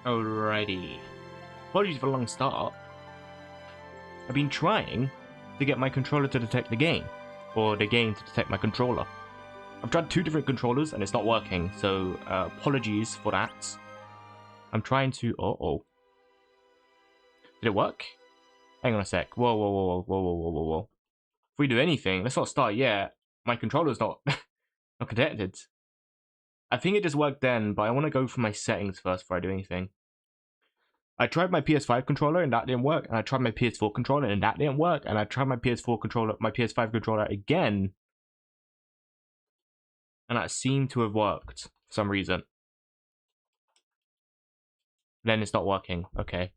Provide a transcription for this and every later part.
Alrighty. Apologies for the long start. I've been trying to get my controller to detect the game, or the game to detect my controller. I've tried 2 different controllers and it's not working, so apologies for that. I'm trying to... Uh-oh. Did it work? Hang on a sec. Whoa, whoa, whoa, whoa, whoa, whoa, whoa, whoa. If we do anything, let's not start yet. My controller's not, not connected. I think it just worked then, but I want to go for my settings first before I do anything. I tried my PS5 controller and that didn't work, and I tried my PS4 controller and that didn't work, and I tried my PS4 controller, my PS5 controller again, and that seemed to have worked for some reason. Then it's not working. Okay.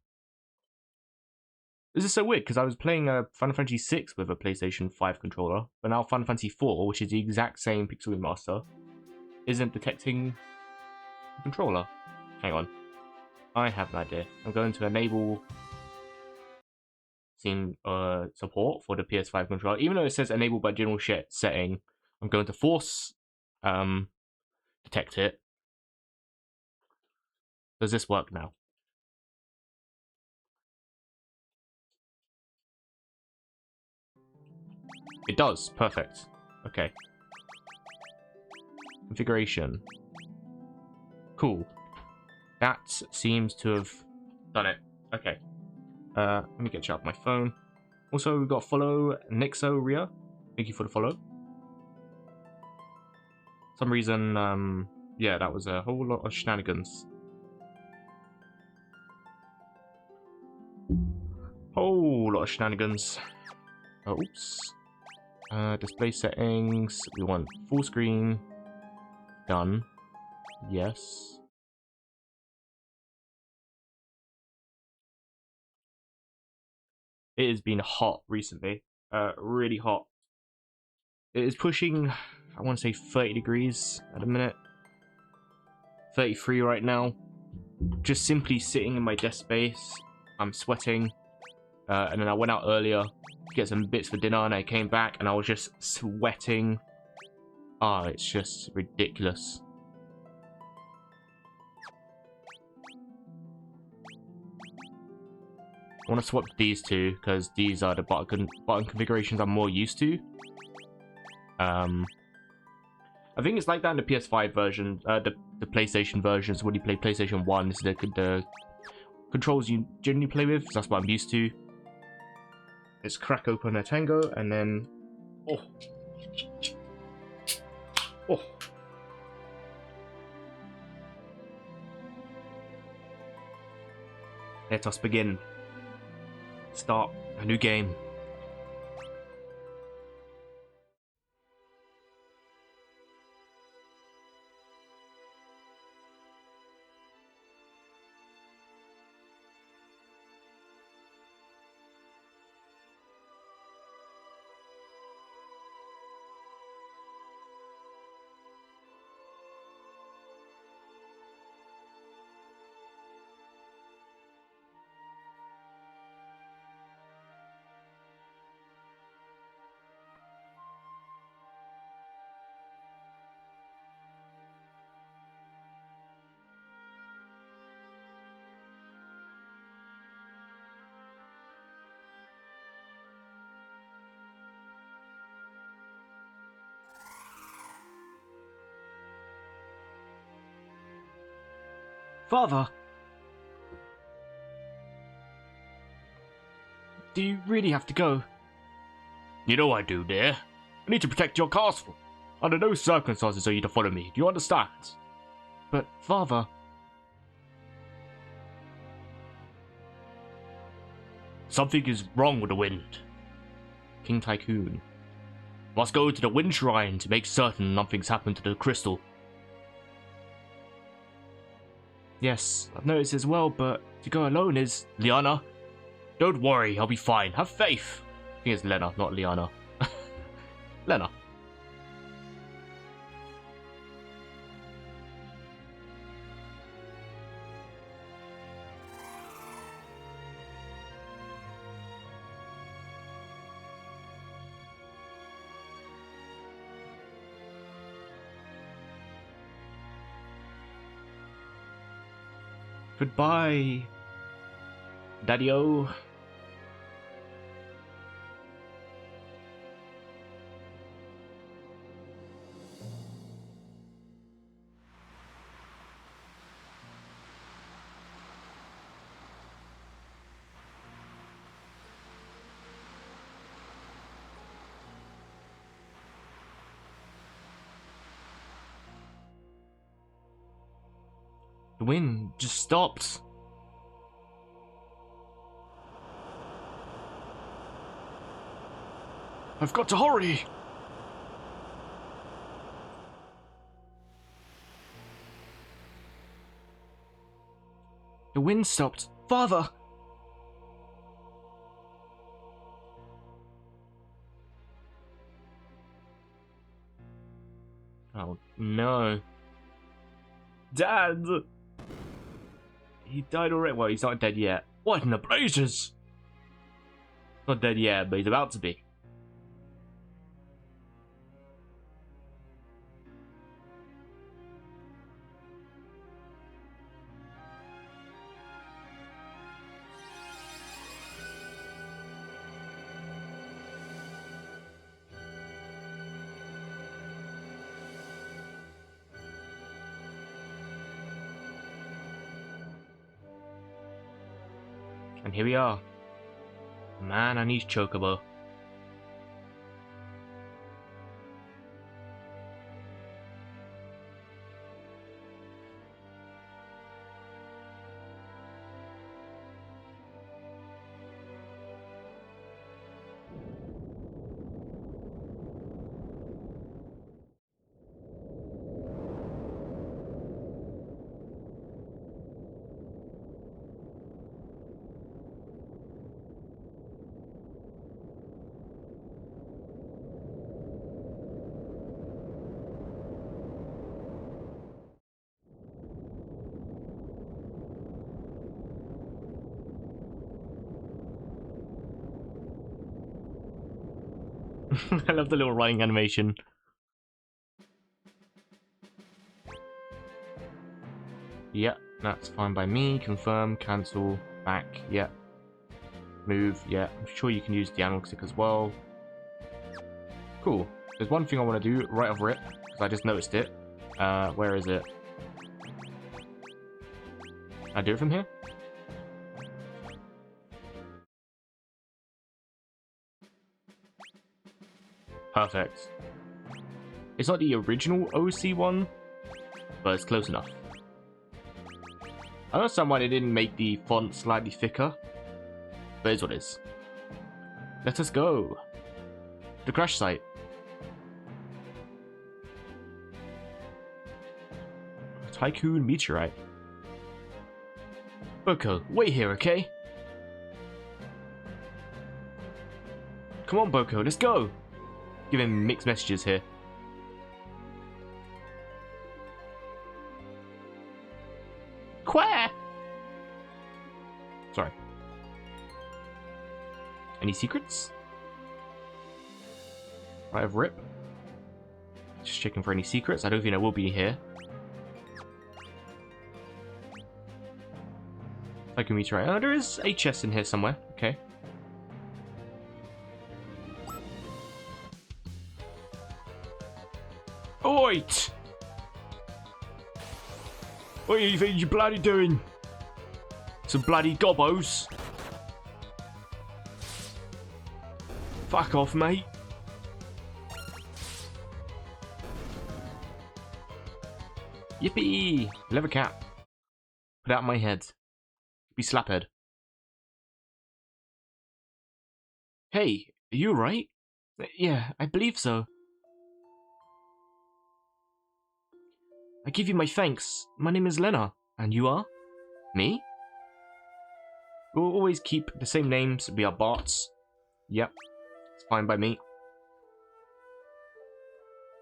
This is so weird because I was playing Final Fantasy 6 with a PlayStation 5 controller, but now Final Fantasy 4, which is the exact same Pixel Remaster, isn't detecting the controller. Hang on. I have an idea. I'm going to enable support for the PS5 controller. Even though it says enable by general setting, I'm going to force detect it. Does this work now? It does. Perfect. Okay. Configuration. Cool. That seems to have done it. Okay. Let me get you up my phone. Also, we've got follow Nixo Ria. Thank you for the follow. For some reason, yeah, that was a whole lot of shenanigans. Whole lot of shenanigans. Oh, oops. Display settings. We want full screen. Done. Yes. It has been hot recently. Really hot. It is pushing, I want to say 30 degrees at a minute. 33 right now. Just simply sitting in my desk space. I'm sweating. And then I went out earlier to get some bits for dinner, and I came back and I was just sweating. Ah, it's just ridiculous. I want to swap these two because these are the button configurations I'm more used to. I think it's like that in the PS5 version, the PlayStation versions. When you play PlayStation 1, this is the controls you generally play with. So that's what I'm used to. Let's crack open a tango and then... Oh. Oh. Let us begin. Start a new game. Father! Do you really have to go? You know I do, dear. I need to protect your castle. Under no circumstances are you to follow me. Do you understand? But, Father... Something is wrong with the wind. King Tycoon. Must go to the wind shrine to make certain nothing's happened to the crystal. Yes, I've noticed as well, but to go alone is... Liana? Don't worry, I'll be fine. Have faith. I think it's Lena, not Liana. Lena. Goodbye, Daddy-o. The wind just stopped. I've got to hurry! The wind stopped. Father! Oh no. Dad! He died already. Well, he's not dead yet. What in the blazes? Not dead yet, but he's about to be. And here we are. Man and his chocobo. I love the little running animation. Yep, that's fine by me. Confirm, cancel, back, yep. Move, yeah. I'm sure you can use the analog stick as well. Cool. There's one thing I want to do right over it, because I just noticed it. Where is it? I do it from here? Perfect. It's not the original OC one, but it's close enough. I don't understand why they didn't make the font slightly thicker, but it's what it is. Let us go. The crash site. Tycoon meteorite. Boko, wait here, okay? Come on, Boko, let's go. Give him mixed messages here. Quack! Sorry. Any secrets? I have Rip. Just checking for any secrets. I don't think I will be here. I can meteorite. Oh, there is a chest in here somewhere. Okay. Oit! What do you think you bloody doing? Some bloody gobos. Fuck off, mate. Yippee! Leather cap. Put out my head. Be slaphead. Hey, are you alright? Yeah, I believe so. I give you my thanks. My name is Lena. And you are? Me? We'll always keep the same names. We are bots. Yep. It's fine by me.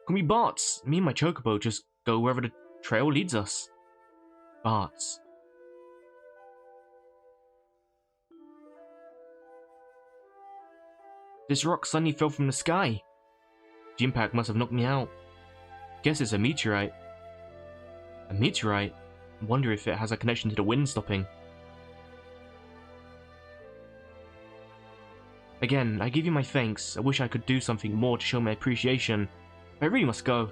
Can we bots? Me and my chocobo just go wherever the trail leads us. Bots. This rock suddenly fell from the sky. The impact must have knocked me out. Guess it's a meteorite. A meteorite? I wonder if it has a connection to the wind stopping. Again, I give you my thanks. I wish I could do something more to show my appreciation. I really must go.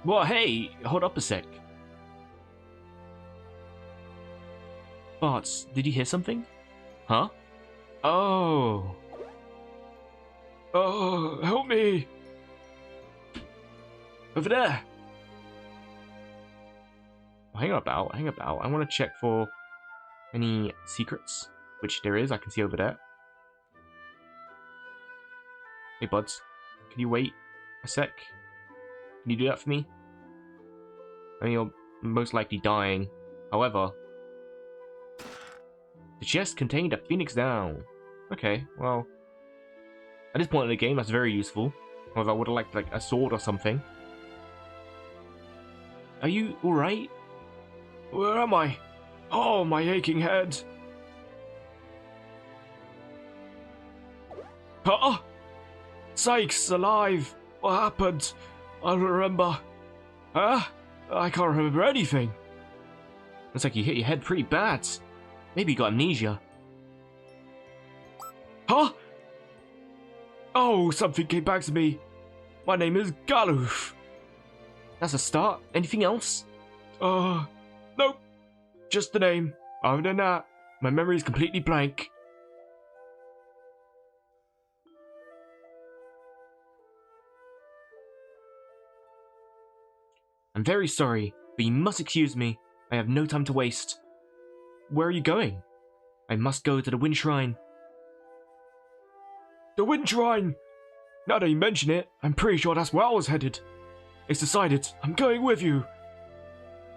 Well, hey, hold up a sec. Barts, did you hear something? Huh? Oh. Oh, help me. Over there. Hang about. I want to check for any secrets, which there is. I can see over there. Hey, buds. Can you wait a sec? Can you do that for me? I mean, you're most likely dying. However, the chest contained a phoenix down. Okay, well, at this point in the game, that's very useful. However, I would have liked like a sword or something. Are you alright? Where am I? Oh, my aching head. Huh? Sykes, alive. What happened? I don't remember. Huh? I can't remember anything. Looks like you hit your head pretty bad. Maybe you got amnesia. Huh? Oh, something came back to me. My name is Galoof. That's a start. Anything else? Nope. Just the name. Other than that, my memory is completely blank. I'm very sorry, but you must excuse me. I have no time to waste. Where are you going? I must go to the Wind Shrine. The Wind Shrine! Now that you mention it, I'm pretty sure that's where I was headed. It's decided. I'm going with you.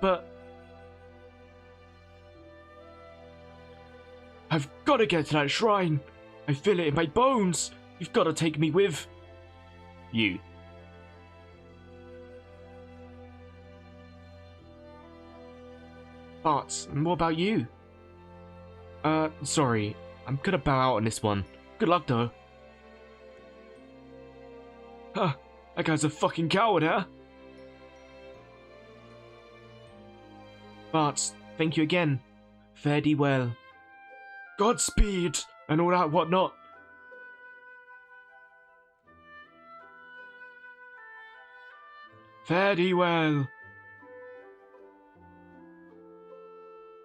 But I've got to get to that shrine. I feel it in my bones. You've got to take me with you. But what about you? Sorry. I'm gonna bow out on this one. Good luck, though. Huh. That guy's a fucking coward, huh? But thank you again. Fare thee well. Godspeed and all that whatnot. Fare thee well.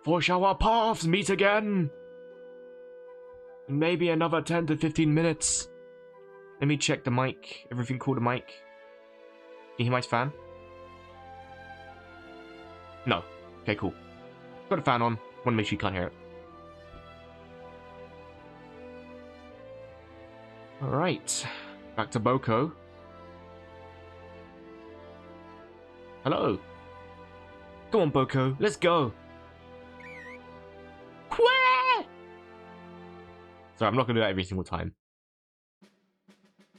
For shall our paths meet again? In maybe another 10 to 15 minutes. Let me check the mic. Everything cool, the mic? Can you hear my fan? No. Okay, cool. Got a fan on. Want to make sure you can't hear it. Alright. Back to Boko. Hello. Come on, Boko. Let's go. Quack! Sorry, I'm not going to do that every single time.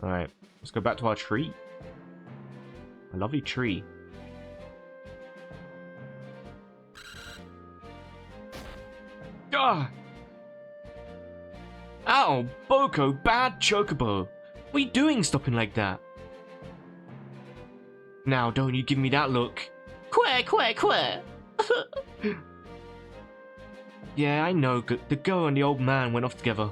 Alright. Let's go back to our tree. A lovely tree. Ah! Ow! Boko, bad chocobo! What are you doing stopping like that? Now, don't you give me that look. Quack, quack, quack! Yeah, I know. The girl and the old man went off together.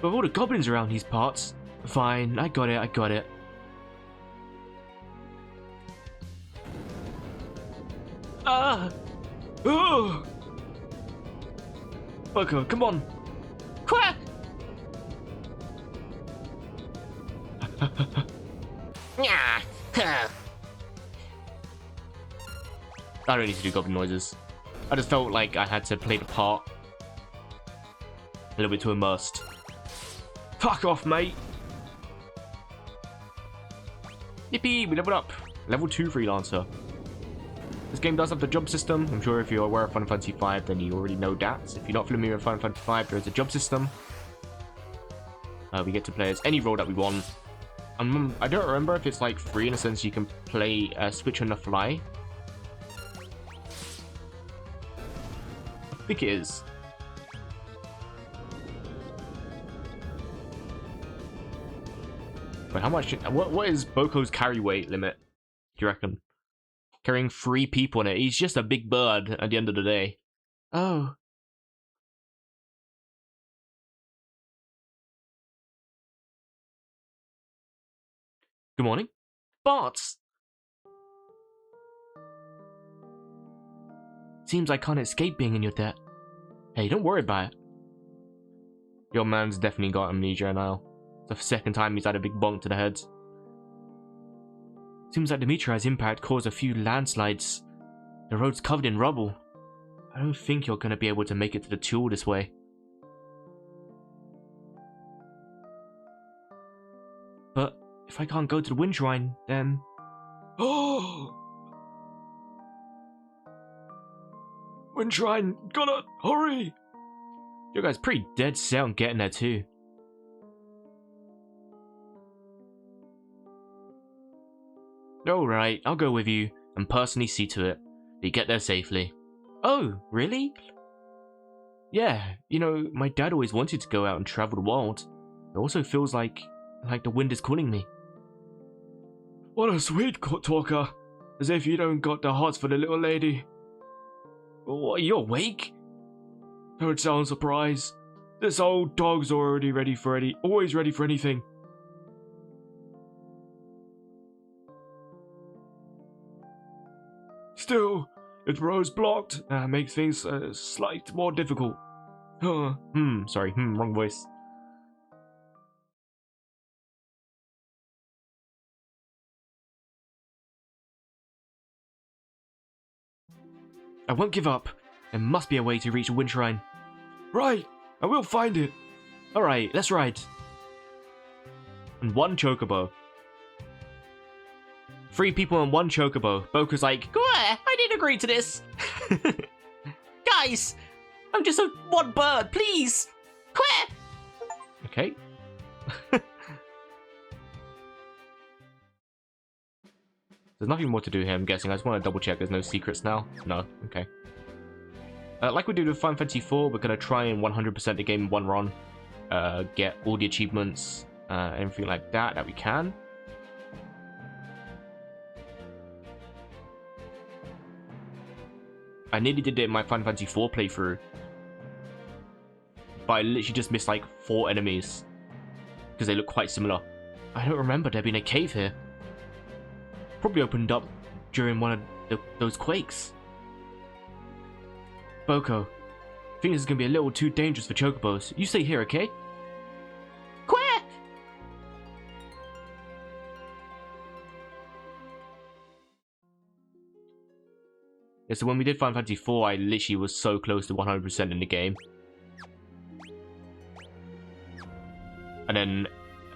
But all the goblins around these parts. Fine, I got it, I got it. Ah! Oh! Boko, come on! Quack! I don't need to do goblin noises. I just felt like I had to play the part a little bit too immersed. Fuck off, mate! Yippee, we leveled up. Level 2 freelancer. This game does have the job system. I'm sure if you're aware of Final Fantasy V, then you already know that. If you're not familiar with Final Fantasy V, there is a job system. We get to play as any role that we want. I don't remember if it's like free in a sense you can play switch on the fly. I think it is. But how much? What is Boko's carry weight limit? Do you reckon? Carrying 3 people in it. He's just a big bird at the end of the day. Oh. Good morning. Barts! Seems I can't escape being in your debt. Hey, don't worry about it. Your man's definitely got amnesia now. It's the second time he's had a big bonk to the head. Seems like Dimitri's impact caused a few landslides. The road's covered in rubble. I don't think you're gonna be able to make it to the tool this way. But if I can't go to the wind shrine, then... Oh! Wind shrine, gotta hurry! Your guy's pretty dead set on getting there too. Alright, I'll go with you and personally see to it that you get there safely. Oh, really? Yeah, you know, my dad always wanted to go out and travel the world. It also feels like the wind is calling me. What a sweet talker. As if you don't got the hearts for the little lady. Oh, are you awake? Don't sound surprised. This old dog's always ready for anything. Still, if the road's blocked, makes things slightly more difficult. Sorry, wrong voice. I won't give up. There must be a way to reach the wind shrine. Right, I will find it. Alright, let's ride. And 1 chocobo. 3 people and 1 chocobo. Boko's like, I didn't agree to this. Guys, I'm just one bird, please. Okay. There's nothing more to do here, I'm guessing. I just want to double check there's no secrets now. No, okay. Like we did with Final Fantasy IV, we're going to try and 100% the game in one run. Get all the achievements, everything like that we can. I nearly did it in my Final Fantasy IV playthrough. But I literally just missed like 4 enemies. Because they look quite similar. I don't remember there being a cave here. Probably opened up during one of those quakes. Boko, I think this is going to be a little too dangerous for chocobos. You stay here, okay? Quack! Yeah, so when we did Final Fantasy 4, I literally was so close to 100% in the game. And then,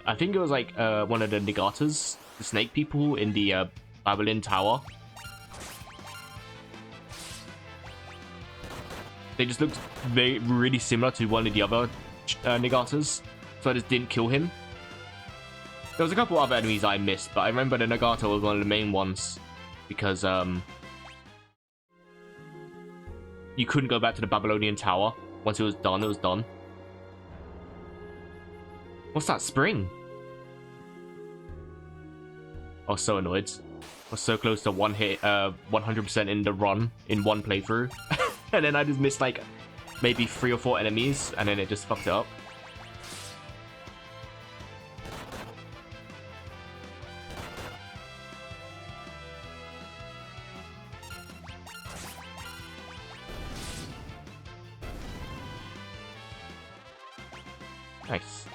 I think it was like one of the Nagatas, the snake people in the Babylon Tower. They just looked really similar to one of the other Nagatas, so I just didn't kill him. There was a couple other enemies I missed, but I remember the Nagata was one of the main ones, because you couldn't go back to the Babylonian Tower. Once it was done, it was done. What's that, spring? I was so annoyed. I was so close to 100% in the run in one playthrough. And then I just missed like maybe 3 or 4 enemies, and then it just fucked it up. Nice.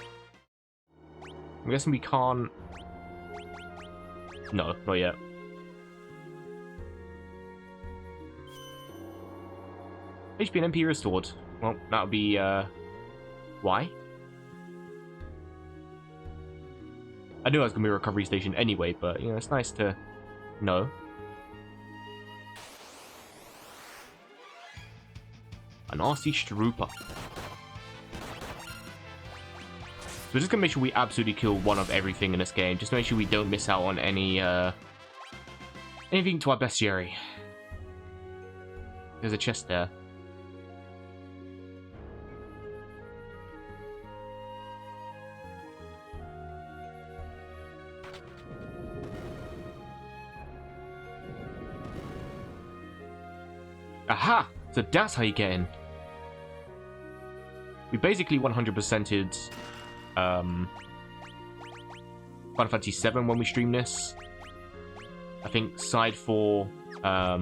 I'm guessing we can't... No, not yet. HP and MP restored. Well, that would be, why? I knew I was going to be a recovery station anyway, but, you know, it's nice to know. An RC Strooper. So we're just gonna make sure we absolutely kill one of everything in this game, just to make sure we don't miss out on any, anything to our bestiary. There's a chest there. Aha! So that's how you get in. We basically 100%ed Final Fantasy 7 when we stream this. I think side 4 I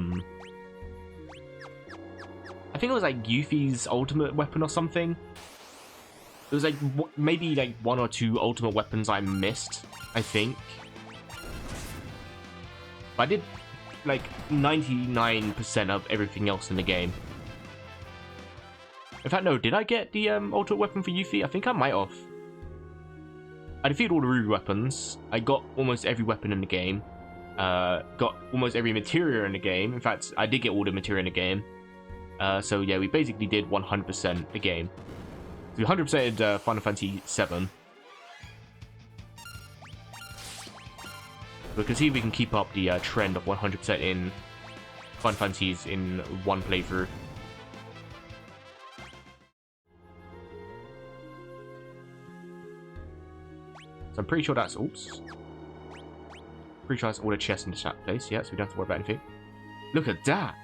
think it was like Yuffie's ultimate weapon or something. It was like maybe like 1 or 2 ultimate weapons I missed, I think. But I did like 99% of everything else in the game. In fact, no, did I get the ultimate weapon for Yuffie? I think I might have. I defeated all the Ruby weapons. I got almost every weapon in the game. Got almost every materia in the game. In fact, I did get all the materia in the game. So yeah, we basically did 100% the game. So we 100%ed Final Fantasy 7. We can see if we can keep up the trend of 100% in Final Fantasies in one playthrough. So I'm pretty sure that's... Oops. Pretty sure that's all the chests in this place, yeah, so we don't have to worry about anything. Look at that!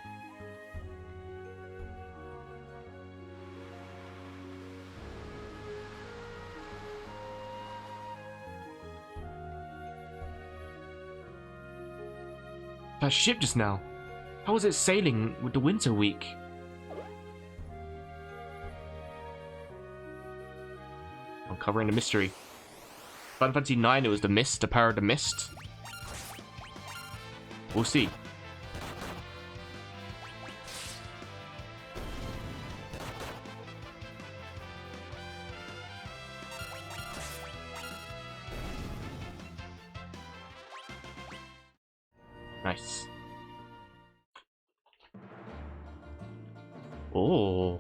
That ship just now. How was it sailing with the winter week? Uncovering the mystery. Final Fantasy 9, it was the mist, the power of the mist. We'll see. Nice. Oh.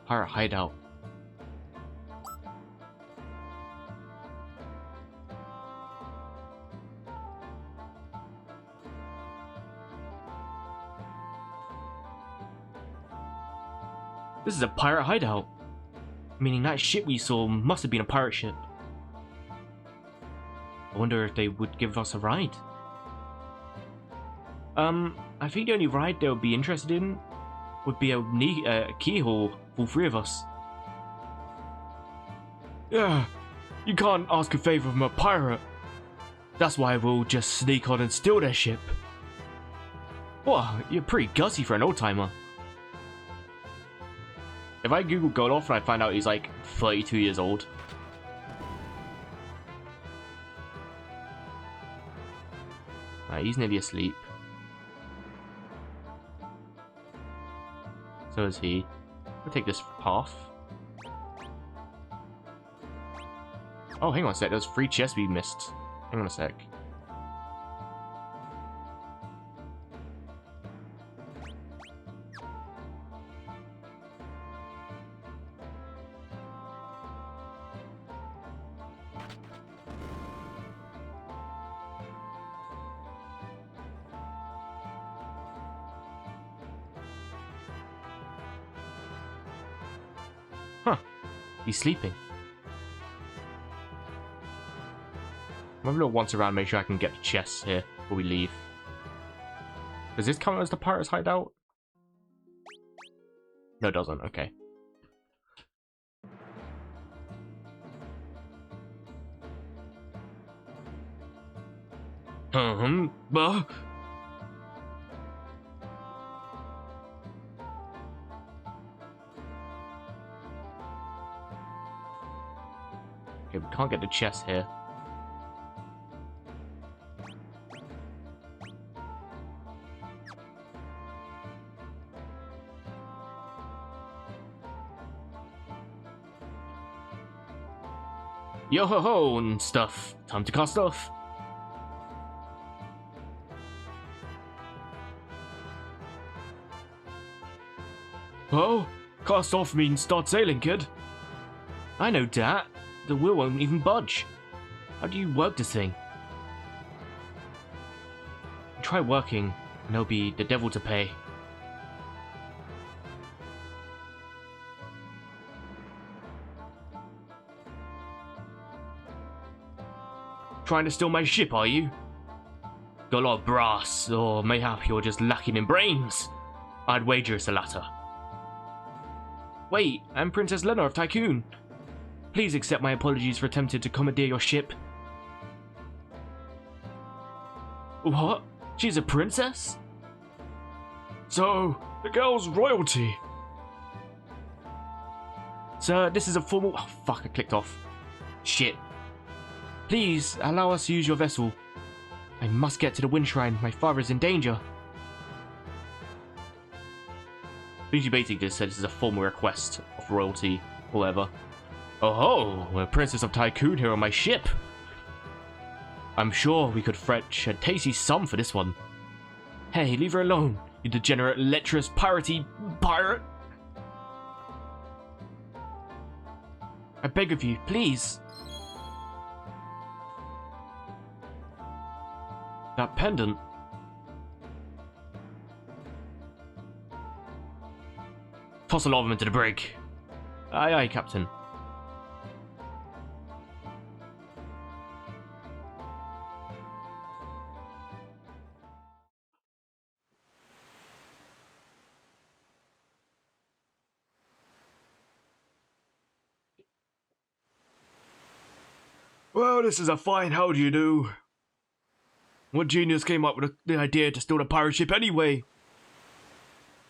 Pirate hideout. This is a pirate hideout. Meaning that ship we saw must have been a pirate ship. I wonder if they would give us a ride. I think the only ride they would be interested in would be a keyhole for 3 of us. Yeah, you can't ask a favor from a pirate. That's why we'll just sneak on and steal their ship. Wow, you're pretty gutsy for an old-timer. If I Google Goldoff and I find out he's like 32 years old. He's nearly asleep. So is he. I'll take this path. Oh, hang on a sec. There's 3 chests we missed. Hang on a sec. Huh. He's sleeping. I'm having a little once around, make sure I can get the chests here before we leave. Does this count as the pirate's hideout? No, it doesn't. Okay. Bah. Okay, we can't get the chest here. Yo ho ho and stuff. Time to cast off. Oh, cast off means start sailing, kid. I know that. The wheel won't even budge. How do you work this thing? Try working, and there'll be the devil to pay. Trying to steal my ship, are you? Got a lot of brass, or mayhap you're just lacking in brains. I'd wager it's the latter. Wait, I'm Princess Lena of Tycoon. Please accept my apologies for attempting to commandeer your ship. What? She's a princess? So, the girl's royalty. Sir, this is a formal... Oh, fuck, I clicked off. Shit. Please, allow us to use your vessel. I must get to the Wind Shrine. My father is in danger. Luigi basically just said this is a formal request of royalty, or whatever. Oh ho, a Princess of Tycoon here on my ship. I'm sure we could fetch a tasty sum for this one. Hey, leave her alone, you degenerate, lecherous, piratey pirate. I beg of you, please. That pendant. Toss a lot of them into the brig. Aye, aye, Captain. Well, this is a fine how do you do. What genius came up with the idea to steal the pirate ship anyway?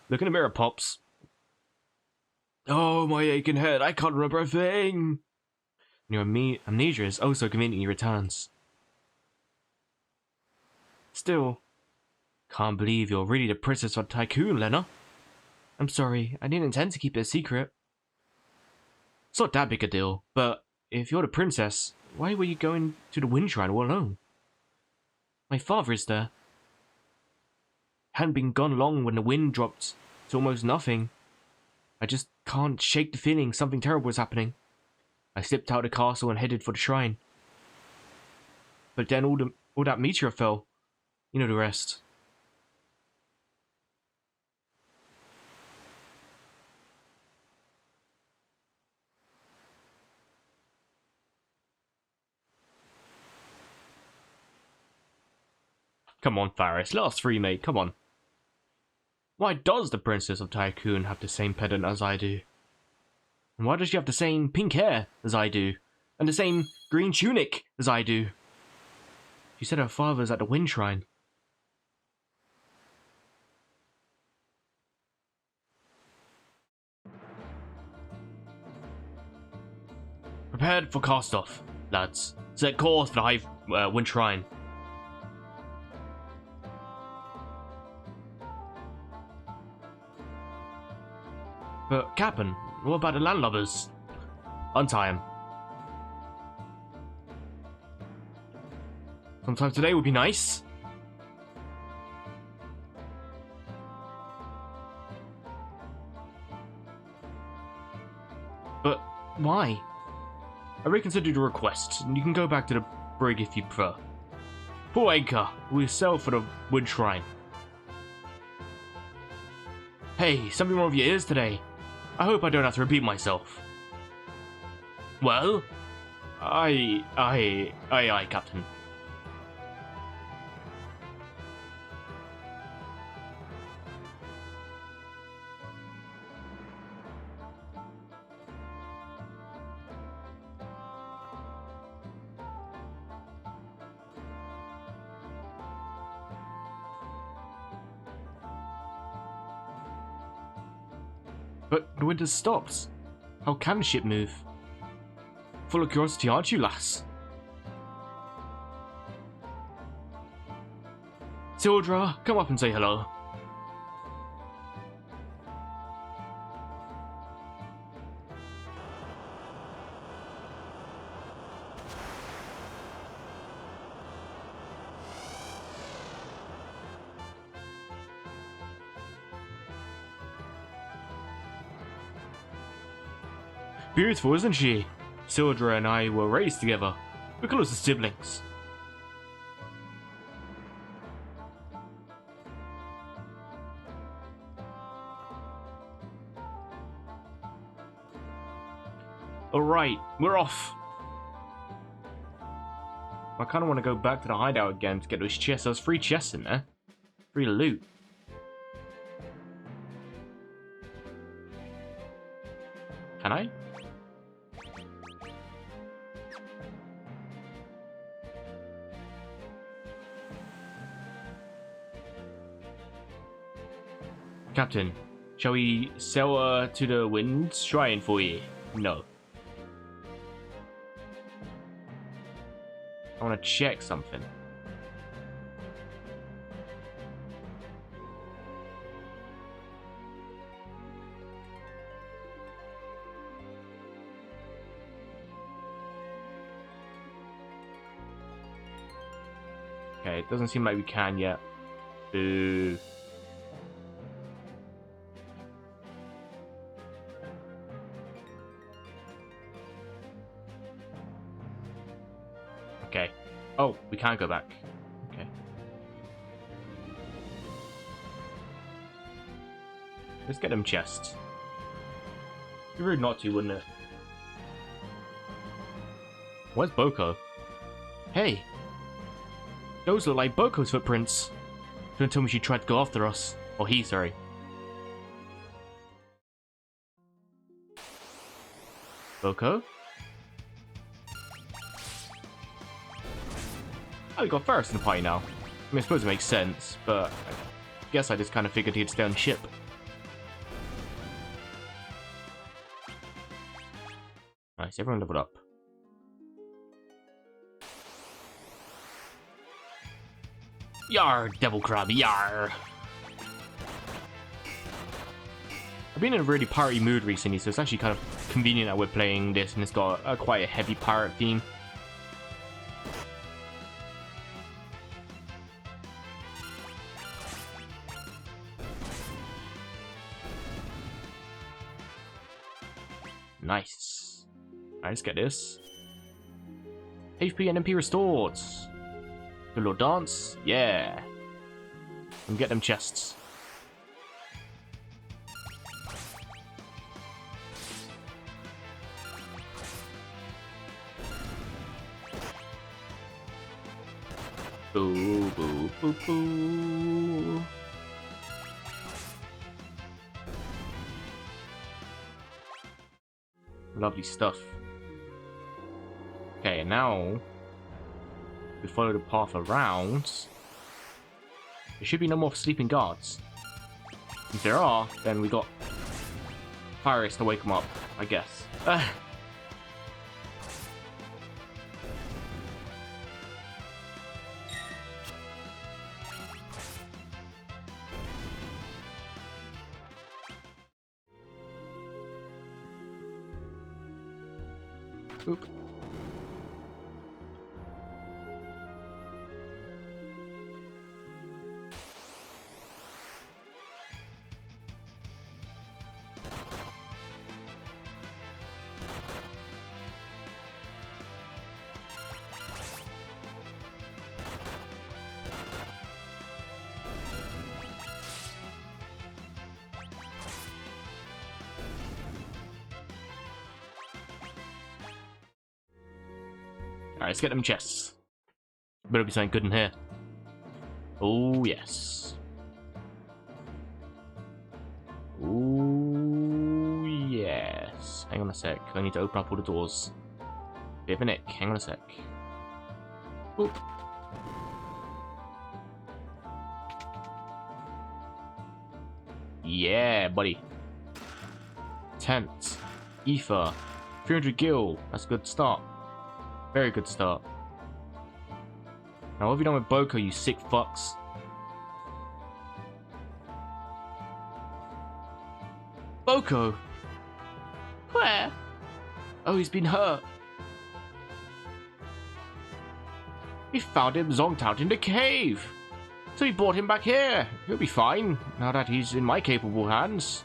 Look in the mirror, Pops. Oh, my aching head, I can't remember a thing. Your amnesia is oh so conveniently returns. Still, can't believe you're really the Princess of Tycoon, Lena. I'm sorry, I didn't intend to keep it a secret. It's not that big a deal, but if you're the princess, why were you going to the Wind Shrine all alone? My father is there. Hadn't been gone long when the wind dropped to almost nothing. I just can't shake the feeling something terrible is happening. I slipped out of the castle and headed for the shrine. But then all that meteor fell. You know the rest. Come on, Faris. Let us three, mate. Come on. Why does the Princess of Tycoon have the same pendant as I do? And why does she have the same pink hair as I do? And the same green tunic as I do? She said her father's at the Wind Shrine. Prepared for cast-off, lads. Set course for the Wind Shrine. But, Captain, what about the landlubbers? Untie him. Sometime today would be nice. But, why? I reconsidered your request, and you can go back to the brig if you prefer. Poor anchor, we sail for the wood shrine. Hey, something wrong with your ears today? I hope I don't have to repeat myself. Well? Aye, Captain. But the winter stops. How can the ship move? Full of curiosity, aren't you, lass? Sildra, come up and say hello. Beautiful, isn't she? Sildra and I were raised together. We're close as siblings. Alright, we're off. I kind of want to go back to the hideout again to get those chests. There's 3 chests in there. Free loot. Can I? Captain, shall we sail to the wind shrine for you? No. I want to check something. Okay, it doesn't seem like we can yet. Boo. Okay. Oh, we can't go back. Okay. Let's get them chests. It'd be rude not to, wouldn't it? Where's Boko? Hey! Those look like Boko's footprints. Don't tell me she tried to go after us. Or he, sorry. Boko? Oh, we got Ferris in the party now. I mean, I suppose it makes sense, but I guess I just kind of figured he'd stay on the ship. Nice, everyone leveled up. Yar, devil crab, yar! I've been in a really party mood recently, so it's actually kind of convenient that we're playing this, and it's got quite a heavy pirate theme. Nice. Alright, let's get this. HP and MP restored. Do a little dance. Yeah. And get them chests. Boo, boo, boo, boo. Lovely stuff. Okay, and now we follow the path around. There should be no more sleeping guards. If there are, then we got Farius to wake them up, I guess. Oop. Alright, let's get them chests. Better be something good in here. Oh, yes. Oh, yes. Hang on a sec. I need to open up all the doors. Bit of a nick. Hang on a sec. Oop. Yeah, buddy. Tent. Ether. 300 gil. That's a good start. Very good start. Now, what have you done with Boko, you sick fucks? Boko? Where? Oh, he's been hurt. We found him zonked out in the cave. So we brought him back here. He'll be fine, now that he's in my capable hands.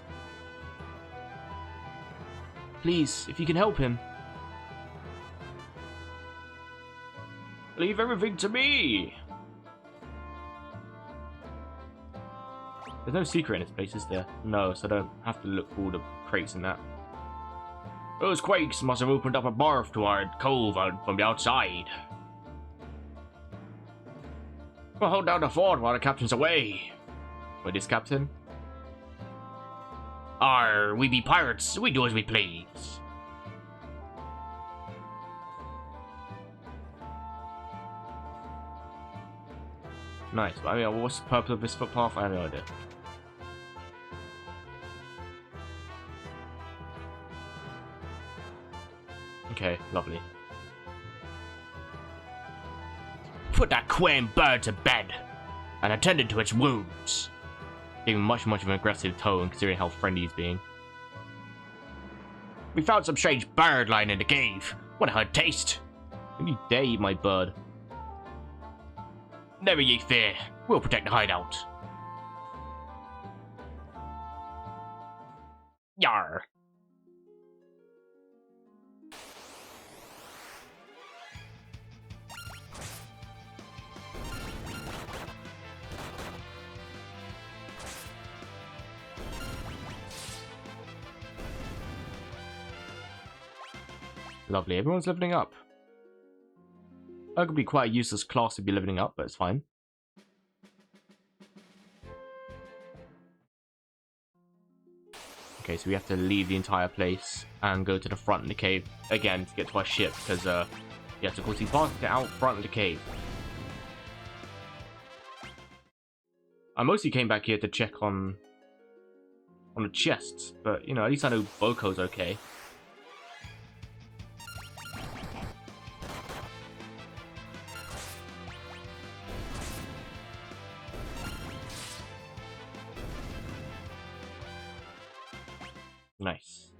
Please, if you can help him. Leave everything to me! There's no secret in this place, is there? No, so I don't have to look for all the crates and that. Those quakes must have opened up a barf to our cove out from the outside. We'll hold down the fort while the captain's away. Wait, this captain? Arr, we be pirates. We do as we please. Nice, but I mean, what's the purpose of this footpath? I have no idea. Okay, lovely. Put that quaint bird to bed and attended to its wounds. Giving much of an aggressive tone considering how friendly he's being. We found some strange bird lying in the cave. What a hard taste. Don't you dare eat my bird. Never ye fear. We'll protect the hideout. Yar. Lovely, everyone's leveling up. That could be quite a useless class to be leveling up, but it's fine. Okay, so we have to leave the entire place and go to the front of the cave again to get to our ship, because yes, of course, he parked it out front of the cave. I mostly came back here to check on the chests, but you know, at least I know Boko's okay. Nice.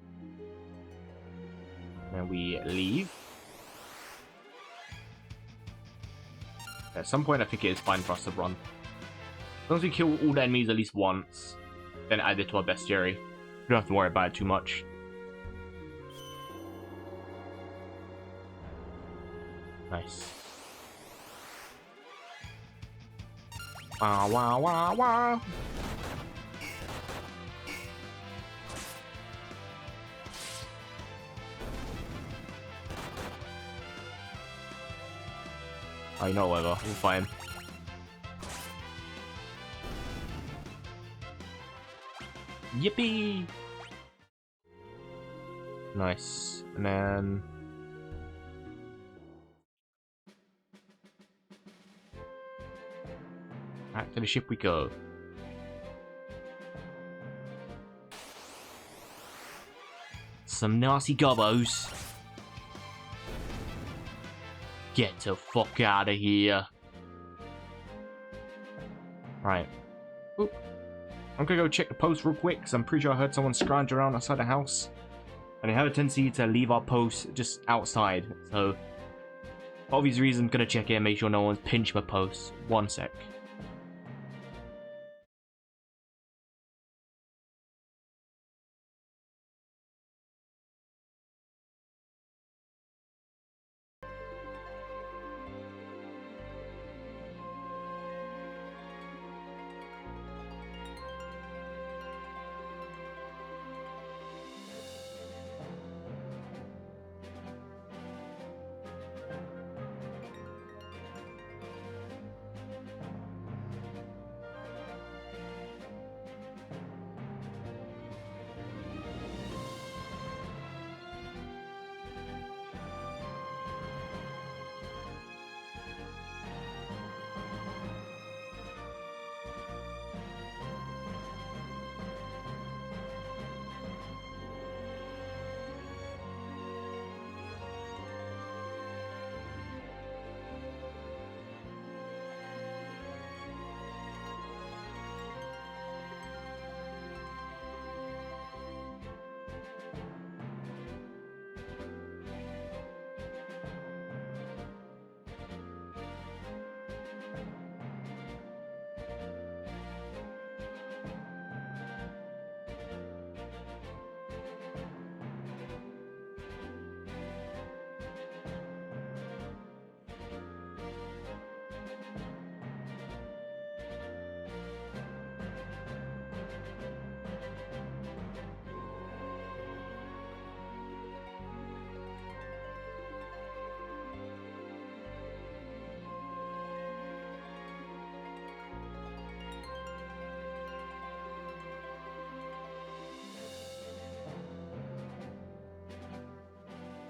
Then we leave. At some point, I think it is fine for us to run. As long as we kill all the enemies at least once, then add it to our bestiary. We don't have to worry about it too much. Nice. Wow, wow, wow, wow. I know, whatever. We're fine. Yippee! Nice. And then... back to the ship we go. Some nasty gobos. Get the fuck out of here. Right. Oop. I'm gonna go check the post real quick, because I'm pretty sure I heard someone scrounge around outside the house. And they have a tendency to leave our posts just outside. So, for obvious reasons, I'm going to check it and make sure no one's pinched my posts. 1 sec.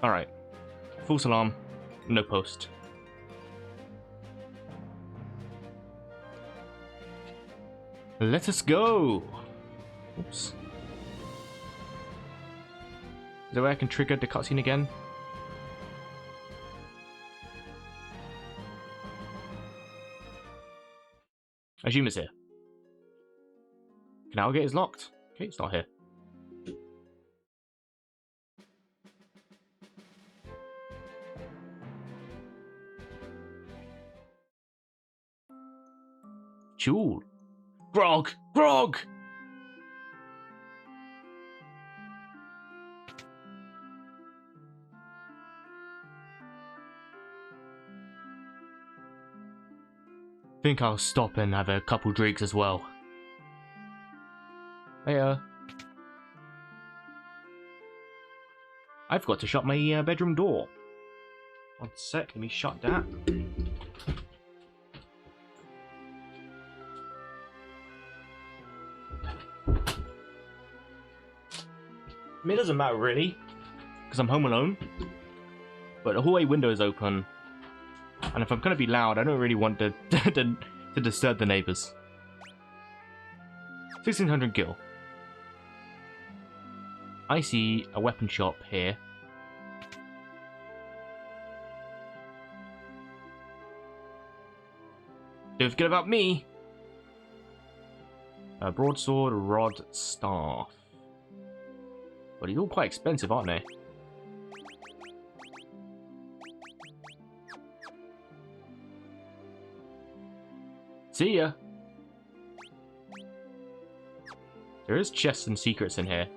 Alright. False alarm. No post. Let us go! Oops. Is there a way I can trigger the cutscene again? I assume it's here. Canal gate is locked. Okay, it's not here. Jewel. Grog! Grog! Think I'll stop and have a couple drinks as well. Hey, I forgot to shut my bedroom door. 1 sec, let me shut that. I mean, it doesn't matter really, because I'm home alone. But the hallway window is open, and if I'm gonna be loud, I don't really want to to disturb the neighbors. 1600 gil. I see a weapon shop here. Don't forget about me. A broadsword, rod, staff. But these are all quite expensive, aren't they? See ya! There is chests and secrets in here.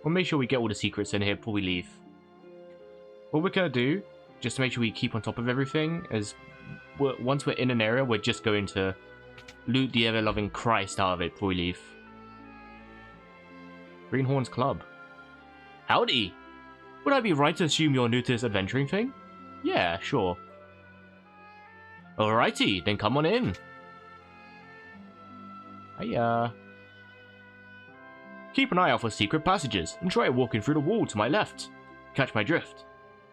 We'll make sure we get all the secrets in here before we leave. What we're gonna do, just to make sure we keep on top of everything, is once we're in an area, we're just going to loot the ever-loving Christ out of it before we leave. Greenhorn's Club. Howdy! Would I be right to assume you're new to this adventuring thing? Yeah, sure. Alrighty, then come on in. Hiya. Keep an eye out for secret passages, and try walking through the wall to my left. Catch my drift.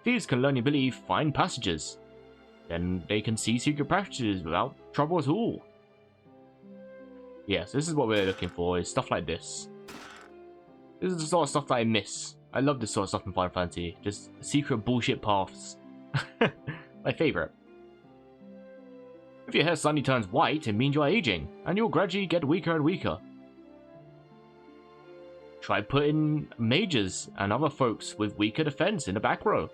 Thieves can learn ability find passages. Then they can see secret passages without trouble at all. Yes, this is what we're looking for, is stuff like this. This is the sort of stuff that I miss. I love this sort of stuff in Final Fantasy. Just secret bullshit paths. My favourite. If your hair suddenly turns white, it means you're aging, and you'll gradually get weaker and weaker. Try putting mages and other folks with weaker defense in the back row.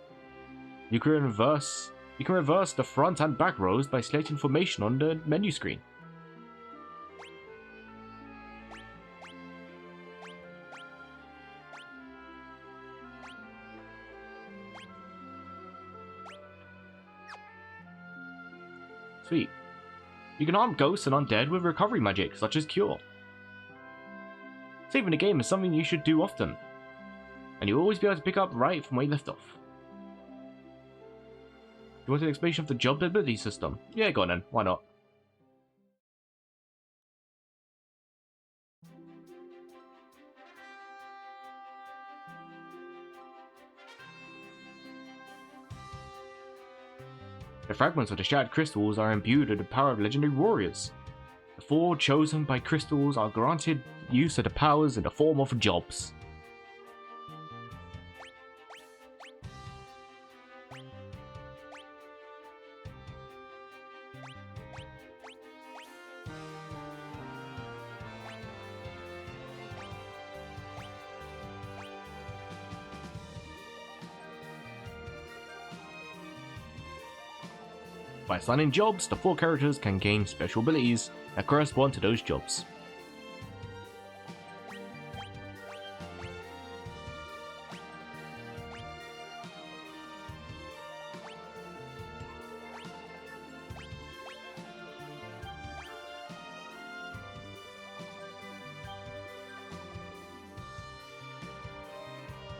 You can reverse the front and back rows by selecting formation on the menu screen. Sweet. You can arm ghosts and undead with recovery magic, such as Cure. Saving the game is something you should do often, and you'll always be able to pick up right from where you left off. You want an explanation of the job ability system? Yeah, go on then, why not? The fragments of the shattered crystals are imbued with the power of legendary warriors. The 4 chosen by crystals are granted use of the powers in the form of jobs. By assigning jobs, the 4 characters can gain special abilities that correspond to those jobs.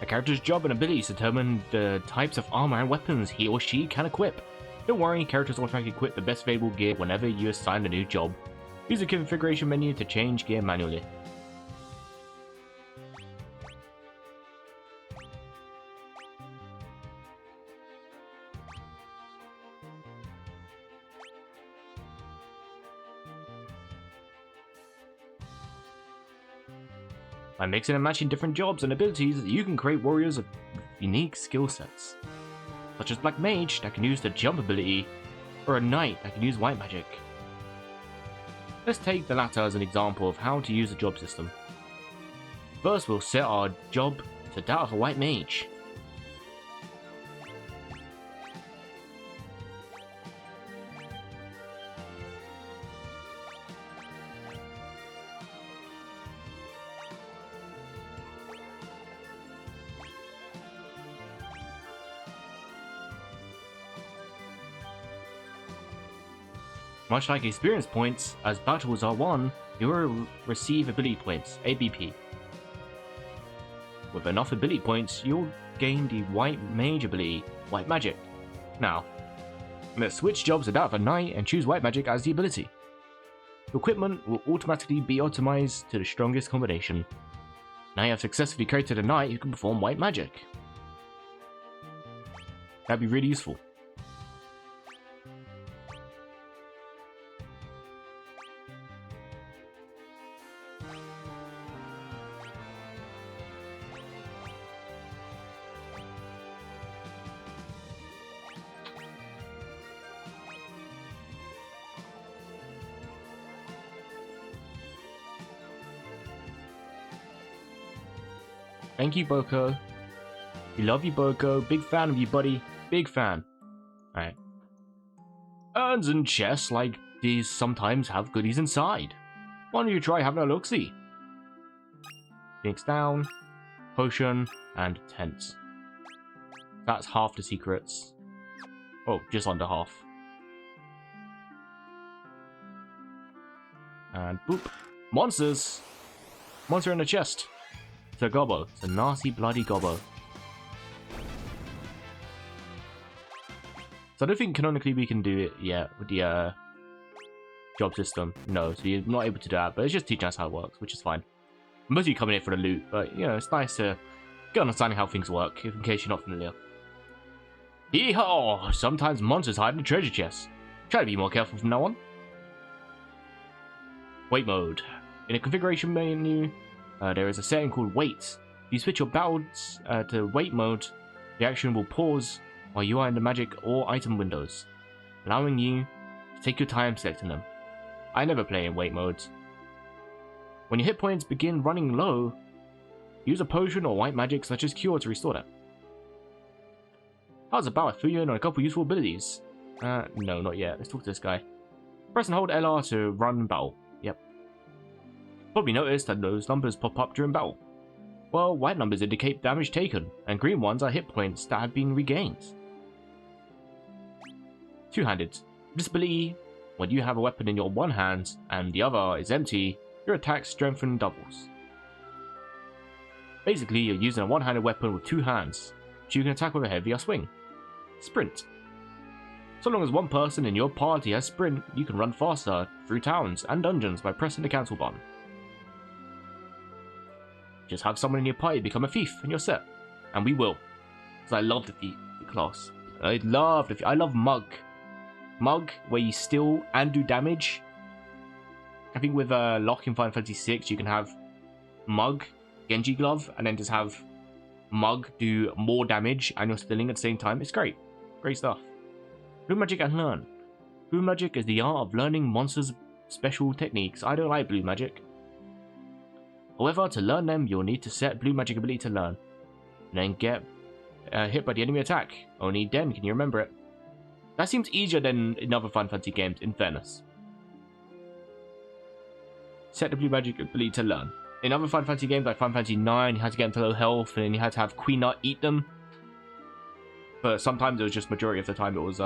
A character's job and abilities determine the types of armor and weapons he or she can equip. Don't worry, characters automatically equip the best available gear whenever you assign a new job. Use the configuration menu to change gear manually. By mixing and matching different jobs and abilities, you can create warriors of unique skill sets, such as Black Mage that can use the jump ability, or a Knight that can use white magic. Let's take the latter as an example of how to use the job system. First, we'll set our job to that of a white mage. Much like experience points, as battles are won, you will receive ability points, ABP. With enough ability points, you'll gain the White Mage ability, White Magic. Now, let's switch jobs to that of a Knight and choose White Magic as the ability. Equipment will automatically be optimized to the strongest combination. Now you have successfully created a Knight who can perform White Magic. That'd be really useful. Thank you, Boko. We love you, Boko. Big fan of you, buddy. Big fan. Alright. Urns and chests like these sometimes have goodies inside. Why don't you try having a look-see? Phoenix down, potion, and tent. That's half the secrets. Oh, just under half. And boop. Monsters! Monster in the chest. It's a gobbo. It's a nasty, bloody gobbo. So I don't think canonically we can do it yet with the job system. No, so you're not able to do that, but it's just teaching us how it works, which is fine. Most of you come in here for the loot, but you know, it's nice to get understanding how things work, in case you're not familiar. Hee-haw! Sometimes monsters hide in the treasure chests. Try to be more careful from now on. Wait mode. In the configuration menu, there is a setting called Wait. If you switch your battles to Wait mode, the action will pause while you are in the magic or item windows, allowing you to take your time selecting them. I never play in Wait mode. When your hit points begin running low, Use a potion or white magic such as Cure to restore that. How's about I fill you in on a couple useful abilities? No, not yet. Let's talk to this guy. Press and hold LR to run battle. Yep. Probably noticed that those numbers pop up during battle. Well, white numbers indicate damage taken, and green ones are hit points that have been regained. Two-handed. This ability, when you have a weapon in your one hand and the other is empty, your attack strengthen doubles. Basically, you're using a one-handed weapon with two hands, so you can attack with a heavier swing. Sprint. So long as one person in your party has sprint, you can run faster through towns and dungeons by pressing the cancel button. Just have someone in your party become a thief and you're set. And we will. Because I love the thief class. I love Mug. Mug, where you steal and do damage. I think with Lock in Final Fantasy 6, you can have Mug, Genji Glove, and then just have Mug do more damage and you're stealing at the same time. It's great. Great stuff. Blue Magic and Learn. Blue Magic is the art of learning monsters' special techniques. I don't like Blue Magic. However, to learn them, you'll need to set Blue Magic ability to learn. And then get hit by the enemy attack. Only then can you remember it. That seems easier than in other Final Fantasy games, in fairness. Set the Blue Magic ability to learn. In other Final Fantasy games, like Final Fantasy 9, you had to get into low health, and then you had to have Queen Nut eat them. But sometimes it was just majority of the time it was,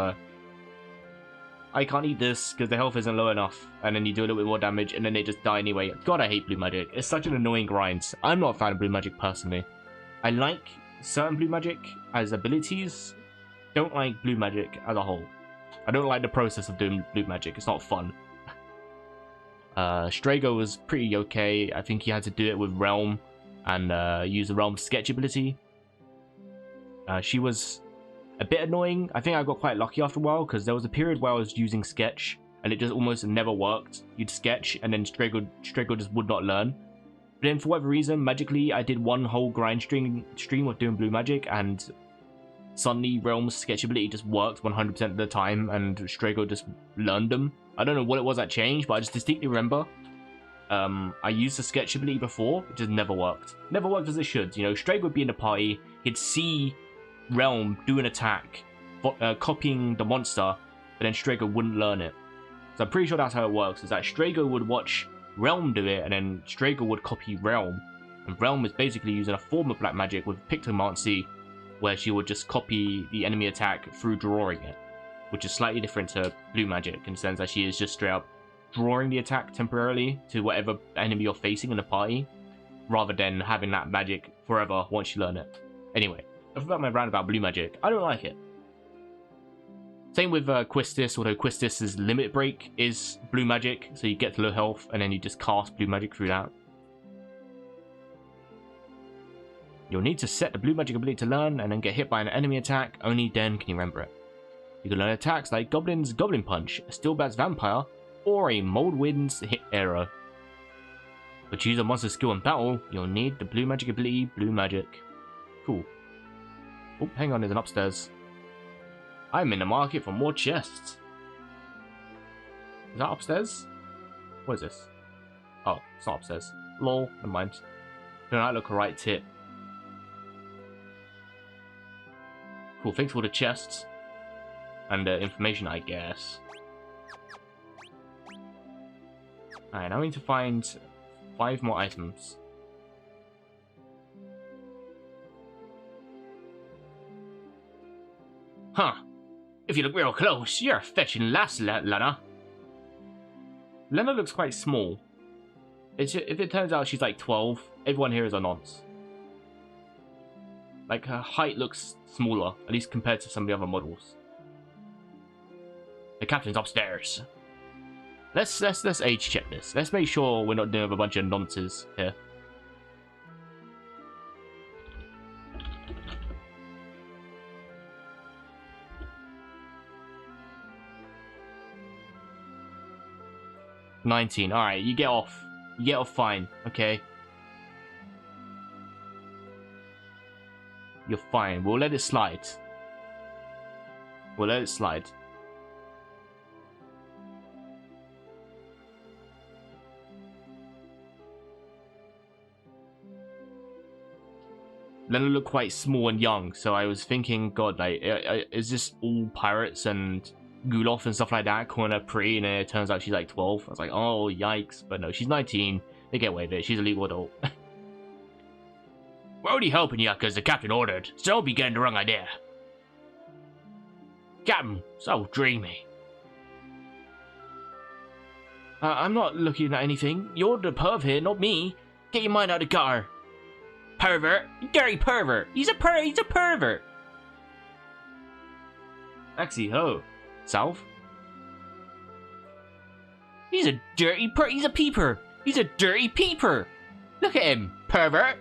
I can't eat this because the health isn't low enough. And then you do a little bit more damage and then they just die anyway. God, I hate Blue Magic. It's such an annoying grind. I'm not a fan of Blue Magic personally. I like certain Blue Magic as abilities. Don't like Blue Magic as a whole. I don't like the process of doing Blue Magic. It's not fun. Strago was pretty okay. I think he had to do it with Realm and use the Realm sketch ability. She was a bit annoying. I think I got quite lucky after a while because there was a period where I was using sketch and it just almost never worked. You'd sketch and then Strago just would not learn. But then for whatever reason, magically, I did one whole grind stream of doing Blue Magic and suddenly Realm's sketch ability just worked 100% of the time and Strago just learned them. I don't know what it was that changed, but I just distinctly remember I used the sketch ability before. It just never worked. Never worked as it should. You know, Strago would be in the party. He'd see Realm do an attack, copying the monster, but then Strago wouldn't learn it. So I'm pretty sure that's how it works, is that Strago would watch Realm do it, and then Strago would copy Realm. And Realm is basically using a form of black magic with Pictomancy, where she would just copy the enemy attack through drawing it, which is slightly different to Blue Magic in the sense that she is just straight up drawing the attack temporarily to whatever enemy you're facing in the party, rather than having that magic forever once you learn it. Anyway, enough about my rant about Blue Magic. I don't like it. Same with Quistis, although Quistis' limit break is Blue Magic, so you get to low health and then you just cast Blue Magic through that. You'll need to set the Blue Magic ability to learn and then get hit by an enemy attack, only then can you remember it. You can learn attacks like Goblin's Goblin Punch, a Steelbat's Vampire, or a Moldwind's Hit Arrow. But to use a monster skill in battle, you'll need the Blue Magic ability, Blue Magic. Cool. Oh, hang on, there's an upstairs. I'm in the market for more chests. Is that upstairs? What is this? Oh, it's not upstairs. Lol, never mind. Don't I look right tit? Cool, thanks for all the chests. And information, I guess. Alright, now we need to find 5 more items. Huh. If you look real close, you're a fetching lass, Lena. Lena looks quite small. If it turns out she's like 12, everyone here is a nonce. Like, her height looks smaller, at least compared to some of the other models. The captain's upstairs. Let's age check this. Let's make sure we're not dealing with a bunch of nonces here. $19. Alright, you get off. You get off fine, okay? You're fine. We'll let it slide. We'll let it slide. Lena looked quite small and young, so I was thinking, God, like, is this all pirates and Gulof and stuff like that calling her pretty, and then it turns out she's like 12. I was like, oh, yikes. But no, she's 19. They get away with it. She's a legal adult. We're only helping you because the captain ordered, so don't be getting the wrong idea. Captain, so dreamy. I'm not looking at anything. You're the perv here, not me. Get your mind out of the gutter. Pervert. Dirty pervert. He's a pervert. Actually, hello. South? He's a he's a peeper. He's a dirty peeper. Look at him, pervert.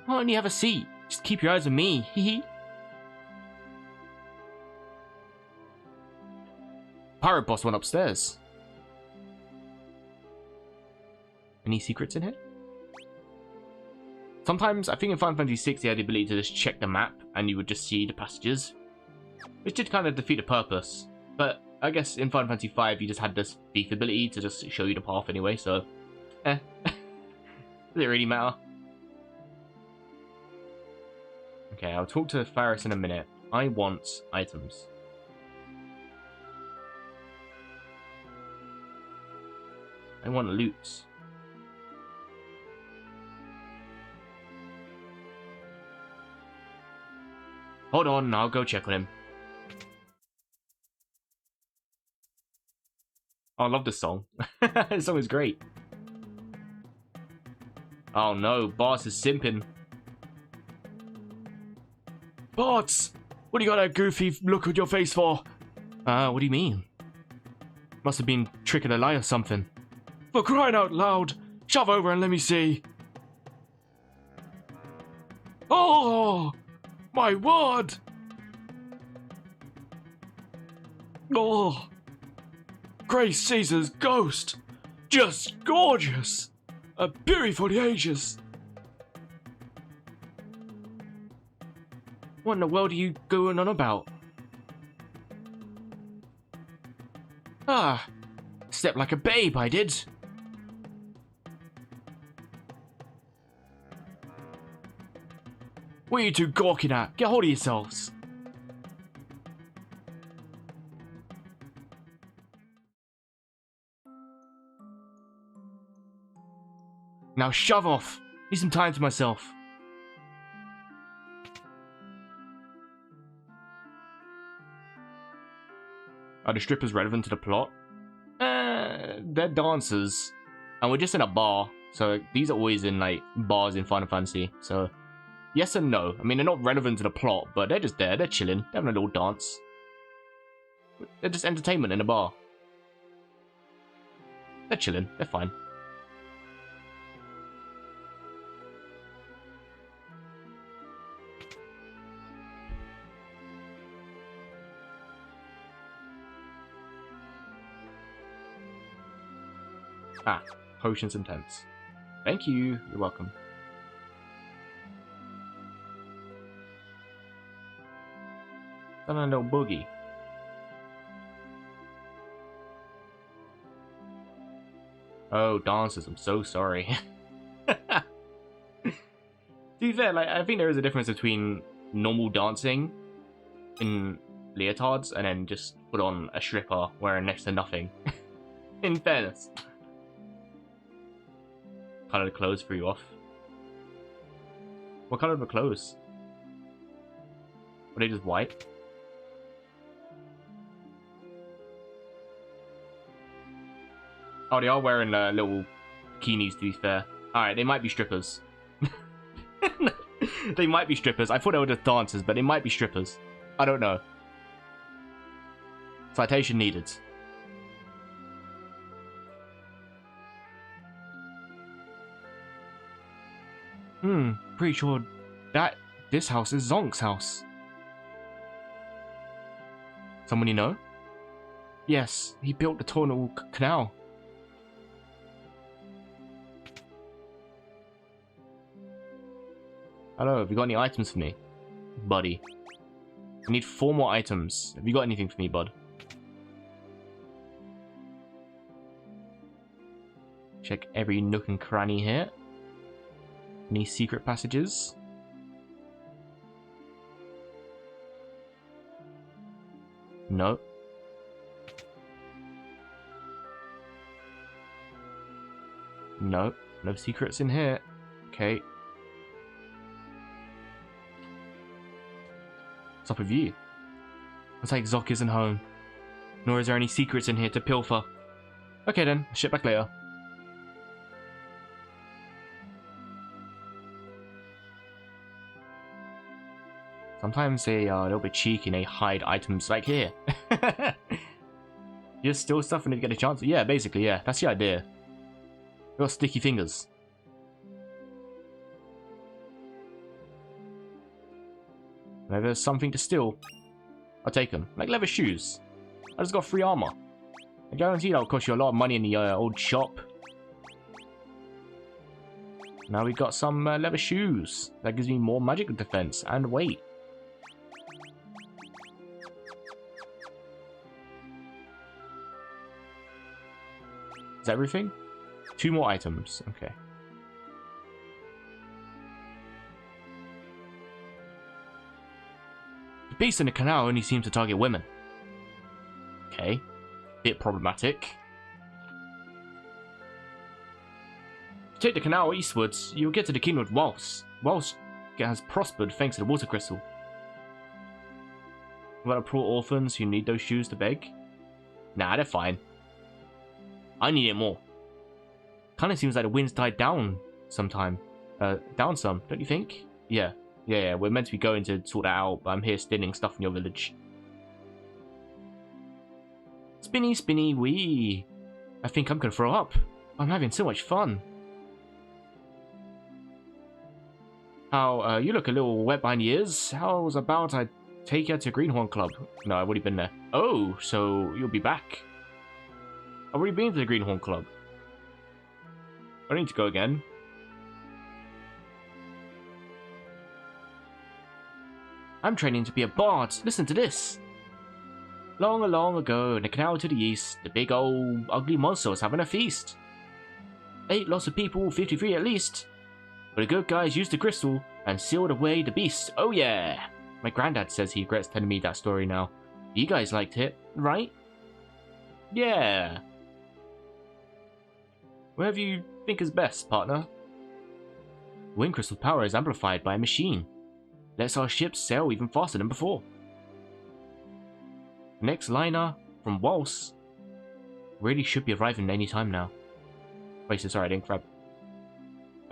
Why don't you have a seat? Just keep your eyes on me, hee. Pirate boss went upstairs. Any secrets in here? Sometimes, I think in Final Fantasy VI, you had the ability to just check the map and you would just see the passages, which did kind of defeat the purpose. But I guess in Final Fantasy V, you just had this thief ability to just show you the path anyway, so does it really matter? Okay, I'll talk to Faris in a minute. I want items. I want loot. Hold on, I'll go check on him. Oh, I love this song. This song is great. Oh no, Boss is simping. Bots! What do you got that goofy look on your face for? What do you mean? Must have been tricking a lie or something. For crying out loud! Shove over and let me see. Oh! My word! Oh! Grace Caesar's ghost! Just gorgeous! A beauty for the ages! What in the world are you going on about? Ah! Stepped like a babe, I did. What are you two gawking at? Get hold of yourselves. Now shove off. Need some time to myself. Are the strippers relevant to the plot? They're dancers. And we're just in a bar. So these are always in like bars in Final Fantasy. So yes and no. I mean, they're not relevant to the plot, but they're just there. They're chilling. They're having a little dance. They're just entertainment in a bar. They're chilling. They're fine. Ah, potions and tents. Thank you. You're welcome. Done a little boogie. Oh, dancers. I'm so sorry. To be fair, like, I think there is a difference between normal dancing in leotards and then just put on a stripper wearing next to nothing. In fairness. Colour the clothes threw you off. What colour are the clothes? Were they just white? Oh, they are wearing little bikinis, to be fair. Alright, they might be strippers. They might be strippers. I thought they were just dancers, but they might be strippers. I don't know. Citation needed. Pretty sure this house is Zonk's house. Someone you know? Yes, he built the tunnel canal. Hello, have you got any items for me? Buddy. I need 4 more items. Have you got anything for me, bud? Check every nook and cranny here. Any secret passages? No. No. No secrets in here. Okay. What's up with you? Looks like Zoc isn't home. Nor is there any secrets in here to pilfer. Okay then, I'll ship back later. Sometimes they are a little bit cheeky and they hide items like here. Just steal stuff and if you get a chance. Yeah, basically, yeah. That's the idea. You got sticky fingers. Whenever there's something to steal, I'll take them. Like leather shoes. I just got free armor. I guarantee that'll cost you a lot of money in the old shop. Now we got some leather shoes. That gives me more magic defense and weight. Is that everything? 2 more items. Okay. The beast in the canal only seems to target women. Okay. Bit problematic. If you take the canal eastwards, you'll get to the kingdom of Waltz. Waltz has prospered thanks to the water crystal. What about the poor orphans who need those shoes to beg? Nah, they're fine. I need it more. Kinda seems like the wind's died down sometime. Down some, don't you think? Yeah. Yeah, we're meant to be going to sort that out, but I'm here stealing stuff in your village. Spinny, spinny, wee. I think I'm gonna throw up. I'm having so much fun. How, you look a little wet behind the ears. How's about I take you to Greenhorn Club? No, I've already been there. Oh, so you'll be back. I've already been to the Greenhorn Club. I need to go again. I'm training to be a bard. Listen to this. Long, long ago, in the canal to the east, the big old ugly monster was having a feast. Ate lots of people, 53 at least. But the good guys used the crystal and sealed away the beast. Oh yeah! My granddad says he regrets telling me that story now. You guys liked it, right? Yeah. Whatever you think is best, partner. Wind crystal power is amplified by a machine. Lets our ships sail even faster than before. Next liner from Waltz really should be arriving any time now. Wait, so sorry, I didn't grab.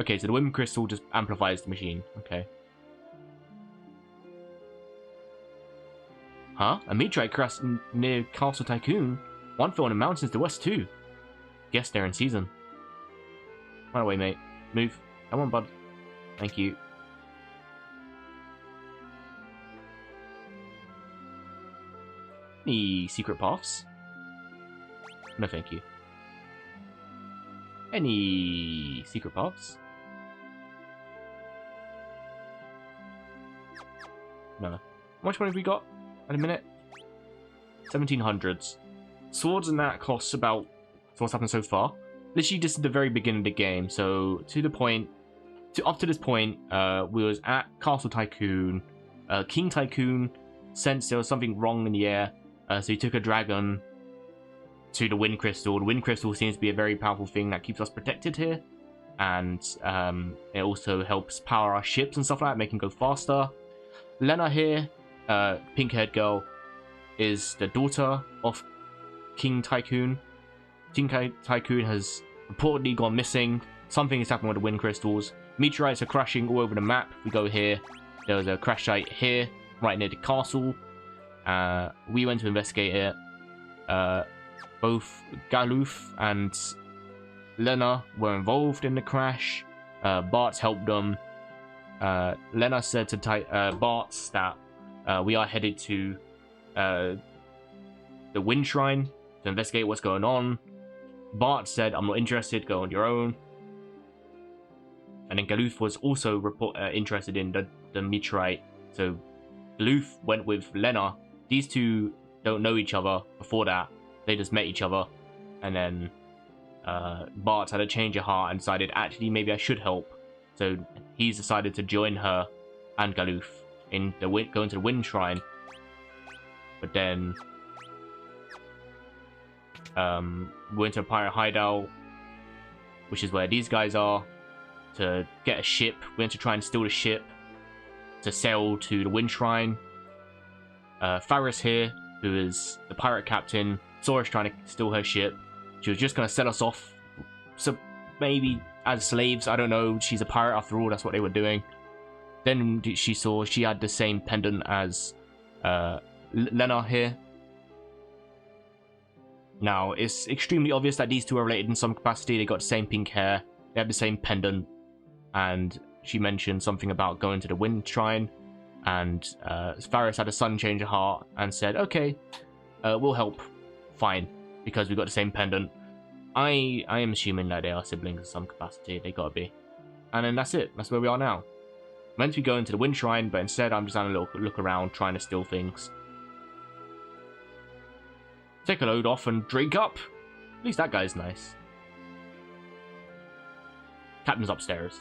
Okay, so the wind crystal just amplifies the machine. Okay. Huh? A meteorite crashed near Castle Tycoon. One fell in the mountains to the west too. Guess they're in season. Run away, mate. Move. Come on, bud. Thank you. Any secret paths? No, thank you. Any secret paths? No. How much money have we got in a minute? 1700s. Swords and that costs about what's happened so far. Literally, this is the very beginning of the game. So up to this point, we was at Castle Tycoon. King Tycoon sensed there was something wrong in the air, so he took a dragon to the Wind Crystal. The Wind Crystal seems to be a very powerful thing that keeps us protected here, and it also helps power our ships and stuff like that, make them go faster. Lena here, pink-haired girl, is the daughter of King Tycoon. King Tycoon has reportedly gone missing. Something has happened with the wind crystals. Meteorites are crashing all over the map. We go here. There was a crash site here, right near the castle. We went to investigate it. Both Galuf and Lena were involved in the crash. Bart's helped them. Lena said to Bart's that we are headed to the Wind Shrine to investigate what's going on. Bart said, I'm not interested, go on your own. And then Galuf was also interested in the meteorite. So Galuf went with Lena. These two don't know each other before that. They just met each other. And then Bart had a change of heart and decided, actually, maybe I should help. So he's decided to join her and Galuf in going to the Wind Shrine. But then We went to a pirate hideout, which is where these guys are, to get a ship. We went to try and steal the ship to sail to the Wind Shrine. Faris here, who is the pirate captain, saw us trying to steal her ship. She was just going to sell us off, so maybe as slaves, I don't know. She's a pirate after all, that's what they were doing. Then she saw she had the same pendant as Lena here. Now, it's extremely obvious that these two are related in some capacity. They got the same pink hair, they have the same pendant, and she mentioned something about going to the Wind Shrine, and Faris had a sudden change of heart and said, okay, we'll help, fine, because we got the same pendant. I am assuming that they are siblings in some capacity, they gotta be. And then that's it, that's where we are now. Meant to be going to the Wind Shrine, but instead I'm just having a look around, trying to steal things. Take a load off and drink up. At least that guy's nice. Captain's upstairs.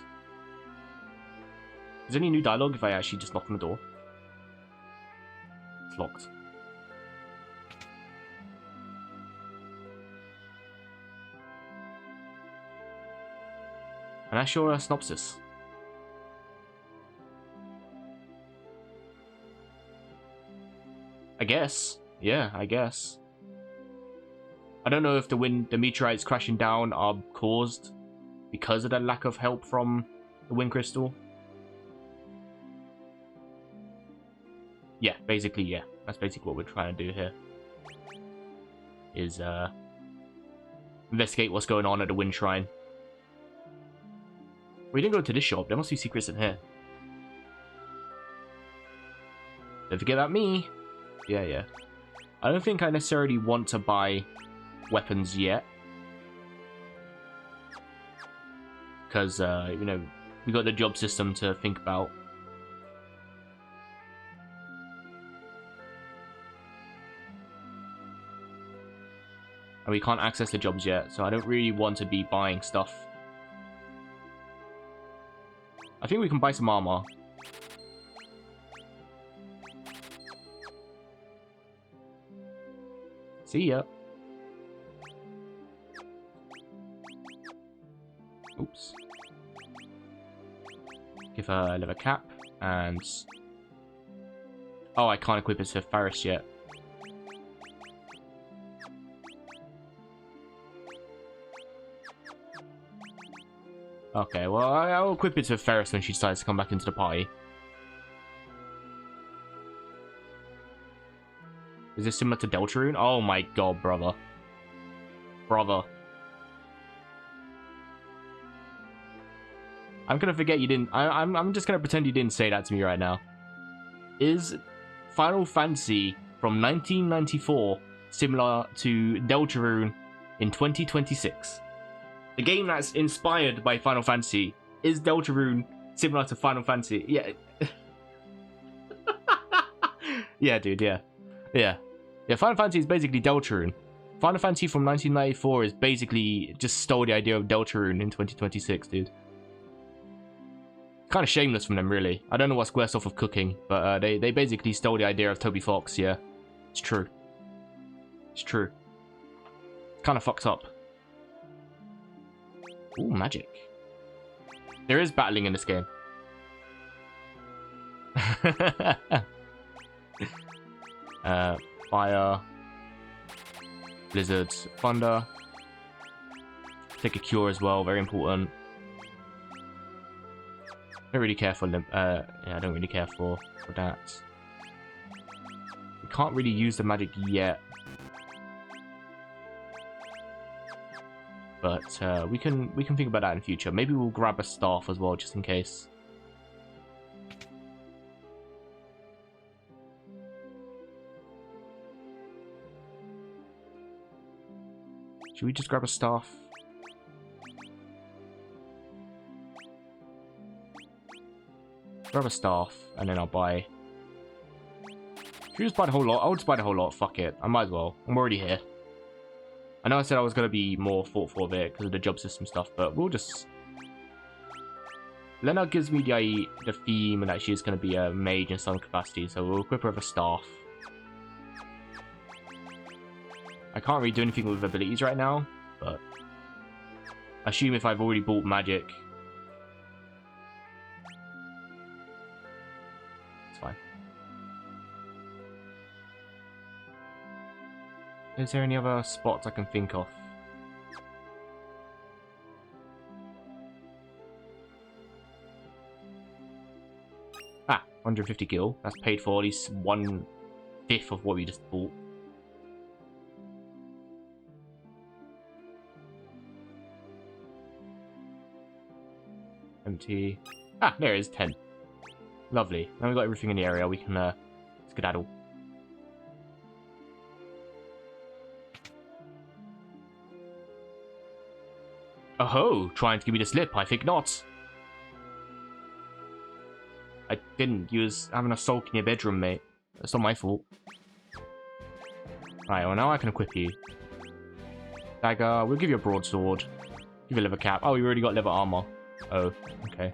Is there any new dialogue if I actually just knock on the door? It's locked. And that's your synopsis. I guess. Yeah, I guess. I don't know if the meteorites crashing down are caused because of the lack of help from the wind crystal. Yeah, basically, yeah. That's basically what we're trying to do here. Is, investigate what's going on at the Wind Shrine. We didn't go to this shop. There must be secrets in here. Don't forget about me. Yeah, yeah. I don't think I necessarily want to buy weapons yet. Because, you know, we got the job system to think about. And we can't access the jobs yet, so I don't really want to be buying stuff. I think we can buy some armor. See ya. Oops. Give her a leather cap, and... Oh, I can't equip it to Faris yet. Okay, well, I'll equip it to Faris when she decides to come back into the party. Is this similar to Deltarune? Oh my god, brother. Brother. I'm gonna forget you didn't... I'm just gonna pretend you didn't say that to me right now. Is Final Fantasy from 1994 similar to Deltarune in 2026? The game that's inspired by Final Fantasy. Is Deltarune similar to Final Fantasy? Yeah. Yeah, dude, yeah. Yeah. Yeah, Final Fantasy is basically Deltarune. Final Fantasy from 1994 is basically just stole the idea of Deltarune in 2026, dude. Kind of shameless from them, really. I don't know what Squaresoft of cooking, but they basically stole the idea of Toby Fox, yeah. It's true. It's true. Kind of fucked up. Ooh, magic. There is battling in this game. Fire. Blizzard. Thunder. Take a cure as well, very important. Don't really care for yeah, I don't really care for that. We can't really use the magic yet. But we can think about that in the future. Maybe we'll grab a staff as well, just in case. Should we just grab a staff? Grab a staff, and then I'll buy... Should we just buy the whole lot? I'll just buy the whole lot, fuck it. I might as well. I'm already here. I know I said I was going to be more thoughtful of it because of the job system stuff, but we'll just... Lena gives me the theme that she is going to be a mage in some capacity, so we'll equip her with a staff. I can't really do anything with abilities right now, but I assume if I've already bought magic, it's fine. Is there any other spots I can think of? Ah, 150 gil. That's paid for at least 1/5 of what we just bought. Empty. Ah, there it is, 10. Lovely. Now we've got everything in the area. We can skedaddle. Oh, trying to give me the slip? I think not. I didn't. You was having a sulk in your bedroom, mate. That's not my fault. Right, well now I can equip you. Dagger, we'll give you a broadsword. Give you a leather cap. Oh, you already got leather armor. Oh, okay.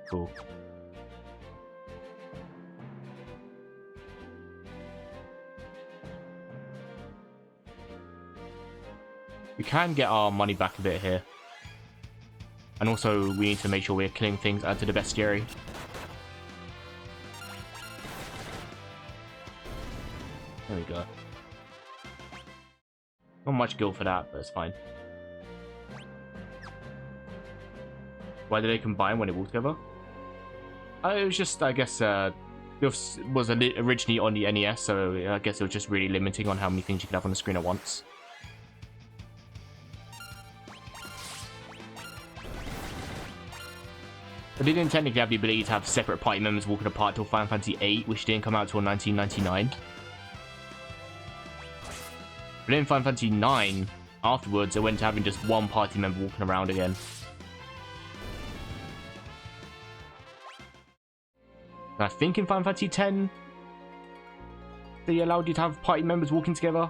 Cool. We can get our money back a bit here. And also, we need to make sure we're killing things out to the bestiary. There we go. Not much gil for that, but it's fine. Why did they combine when they walked together? It was just, I guess, it was originally on the NES, so I guess it was just really limiting on how many things you could have on the screen at once. But they didn't technically have the ability to have separate party members walking apart till Final Fantasy VIII, which didn't come out till 1999. But in Final Fantasy IX, afterwards, it went to having just one party member walking around again. And I think in Final Fantasy X, they allowed you to have party members walking together?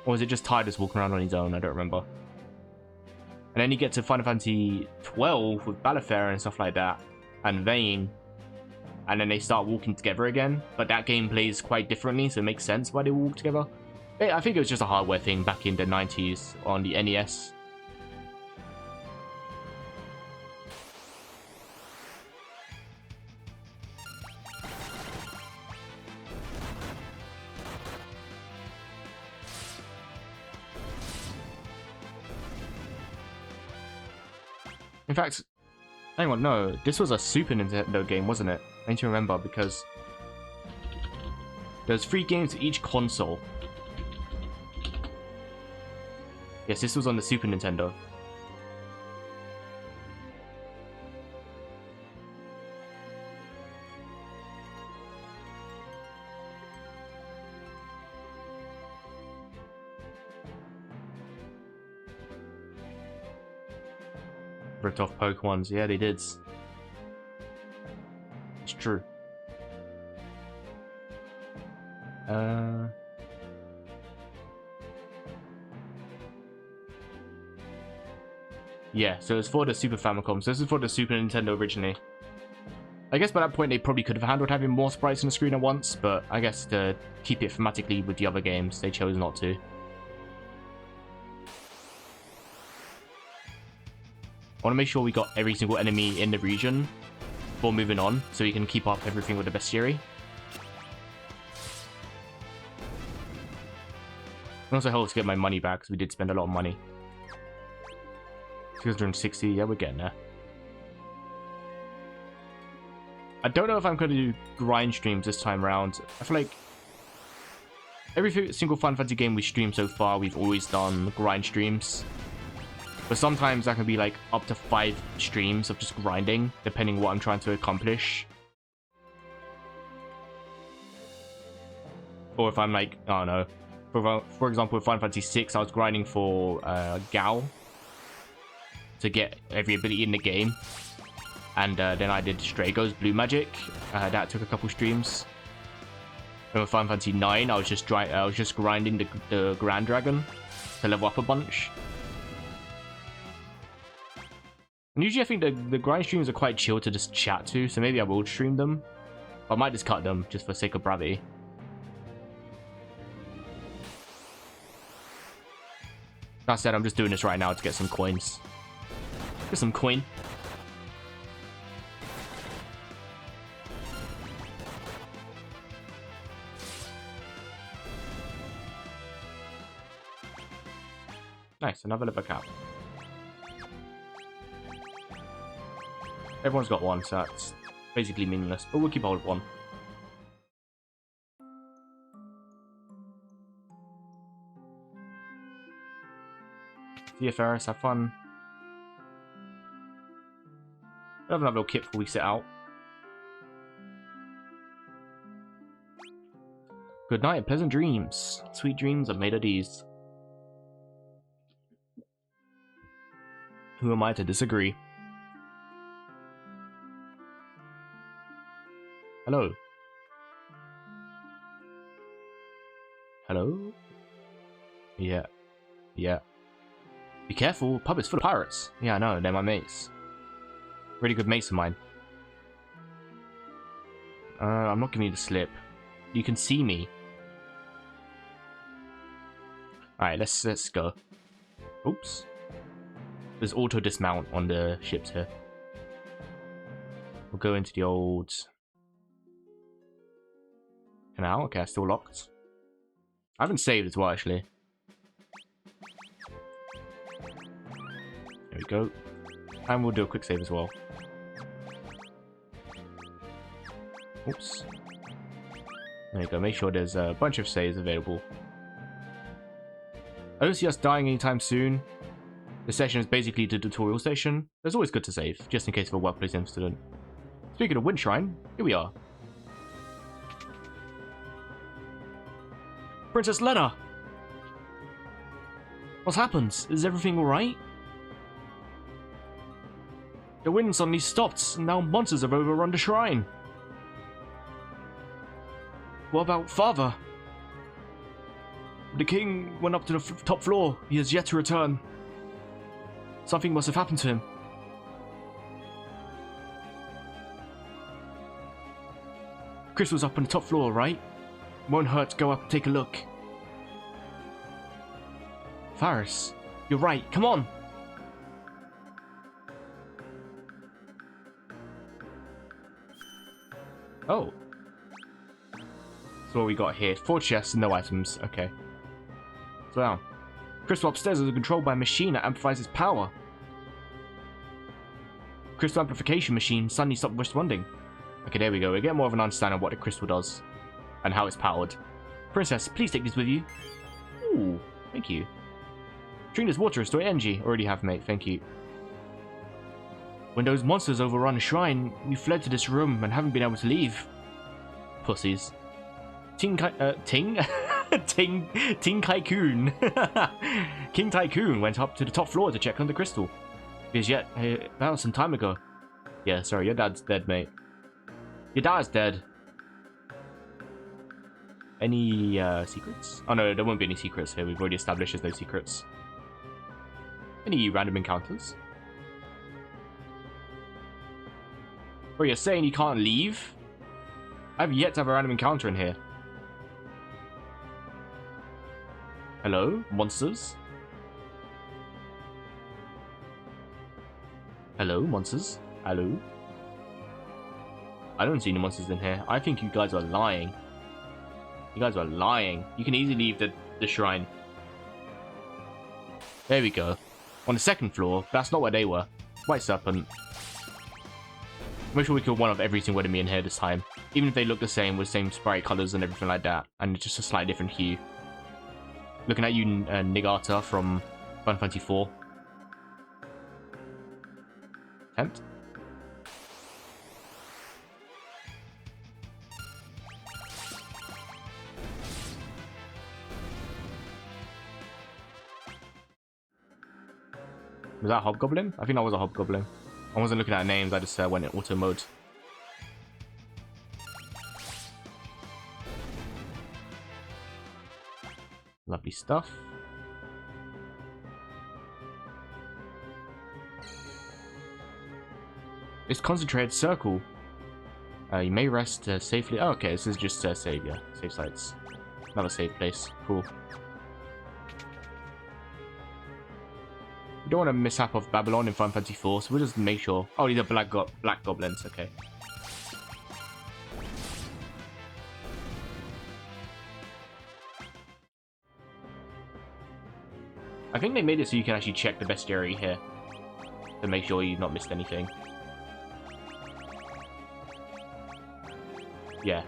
Or was it just Tidus walking around on his own? I don't remember. And then you get to Final Fantasy XII with Balafera and stuff like that, and Vayne, and then they start walking together again. But that game plays quite differently, so it makes sense why they walk together. I think it was just a hardware thing back in the 90s on the NES. In fact, hang on, no, this was a Super Nintendo game, wasn't it? I need to remember because there's 3 games for each console. Yes, this was on the Super Nintendo. Ripped off Pokemons, yeah, they did. It's true. Yeah, so it's for the Super Famicom. So this is for the Super Nintendo originally. I guess by that point they probably could have handled having more sprites on the screen at once, but I guess to keep it thematically with the other games, they chose not to. I want to make sure we got every single enemy in the region before moving on, so we can keep up everything with the bestiary. It also helps get my money back, because we did spend a lot of money. 260, yeah, we're getting there. I don't know if I'm going to do grind streams this time around. I feel like every single Final Fantasy game we streamed so far, we've always done grind streams. But sometimes that can be like up to 5 streams of just grinding, depending what I'm trying to accomplish. Or if I'm like, I don't know. For example, with Final Fantasy VI, I was grinding for Gao to get every ability in the game. And then I did Strago's Blue Magic. That took a couple streams. And with Final Fantasy IX, I was just grinding the Grand Dragon to level up a bunch. And usually I think the grind streams are quite chill to just chat to, so maybe I will stream them. I might just cut them just for sake of brevity. That said, I'm just doing this right now to get some coins. Get some coin. Nice, another liver cap. Everyone's got one, so that's basically meaningless, but we'll keep hold of one. See you, Ferris. Have fun. We'll have another little kit before we sit out. Good night, pleasant dreams. Sweet dreams are made of these. Who am I to disagree? Hello. Hello? Yeah. Yeah. Be careful, pub is full of pirates. Yeah, I know, they're my mates. Really good mates of mine. I'm not giving you the slip. You can see me. Alright, let's go. Oops. There's auto dismount on the ships here. We'll go into the old canal. Okay, still locked. I haven't saved as well, actually. There we go. And we'll do a quick save as well. Oops. There you go. Make sure there's a bunch of saves available. I don't see us dying anytime soon. This session is basically the tutorial station. It's always good to save, just in case of a workplace incident. Speaking of Wind Shrine, here we are. Princess Lena! What happened? Is everything alright? The wind suddenly stopped, and now monsters have overrun the shrine. What about Father? The king went up to the top floor. He has yet to return. Something must have happened to him. Chris was up on the top floor, right? Won't hurt to go up and take a look. Faris, you're right. Come on. Oh. So what we got here? 4 chests and no items. Okay. So now, crystal upstairs is controlled by a machine that amplifies its power. Crystal amplification machine suddenly stopped responding. Okay, there we go. We get more of an understanding of what the crystal does and how it's powered. Princess, please take this with you. Ooh, thank you. Drink this water, restore energy. Already have, mate. Thank you. When those monsters overrun the shrine, we fled to this room and haven't been able to leave. Pussies. Ting Tycoon. King Tycoon went up to the top floor to check on the crystal. Because yet, that was some time ago. Yeah, sorry, your dad's dead, mate. Your dad's dead. Any secrets? Oh no, there won't be any secrets here. We've already established there's no secrets. Any random encounters? Bro, you're saying you can't leave? I've yet to have a random encounter in here. Hello, monsters? Hello, monsters? Hello? I don't see any monsters in here. I think you guys are lying. You guys are lying. You can easily leave the shrine. There we go. On the second floor, that's not where they were. White Serpent. Make sure we kill one of every single enemy in here this time. Even if they look the same with the same sprite colors and everything like that. And just a slightly different hue. Looking at you, Nigata from Final Fantasy 4. Tempt. Was that a Hobgoblin? I think that was a Hobgoblin. I wasn't looking at names, I just went in auto mode. Lovely stuff. It's concentrated circle. You may rest safely. Oh, okay, this is just save, yeah. Save sites. Another safe place. Cool. We don't want a mishap of Babylon in Final Fantasy 4, so we'll just make sure. Oh, these are black goblins, okay. I think they made it so you can actually check the bestiary here to make sure you've not missed anything. Yeah.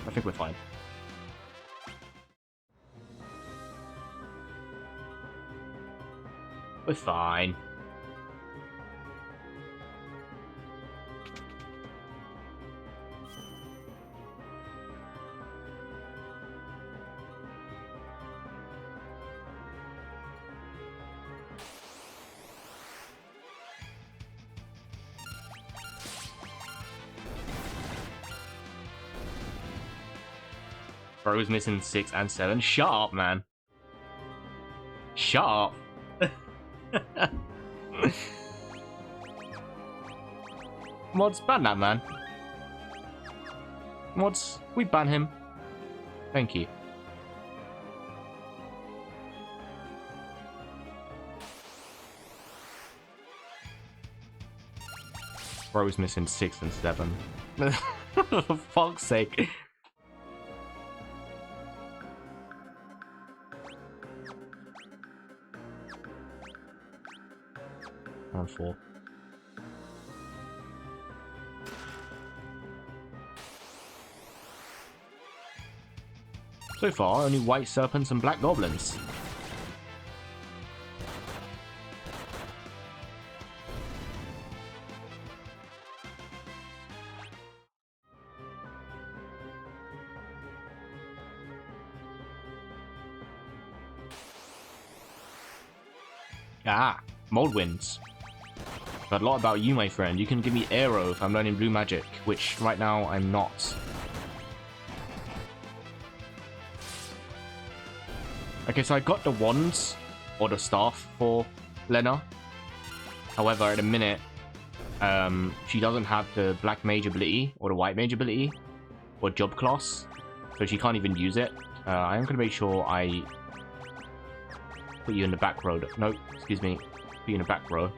I think we're fine. We're fine. Bro's missing 6 and 7. Shut up, man. Shut up. Mods, ban that man. Mods, we ban him. Thank you. Bro's missing 6 and 7. For fuck's sake. Round 4. So far, only white serpents and black goblins. Ah, mold winds. But a lot about you, my friend. You can give me arrow if I'm learning blue magic, which right now I'm not. Okay, so I got the wands, or the staff for Lena. However, in a minute, she doesn't have the black mage ability, or the white mage ability, or job class, so she can't even use it. I am going to make sure I put you in the back row. No, excuse me. Put you in the back row.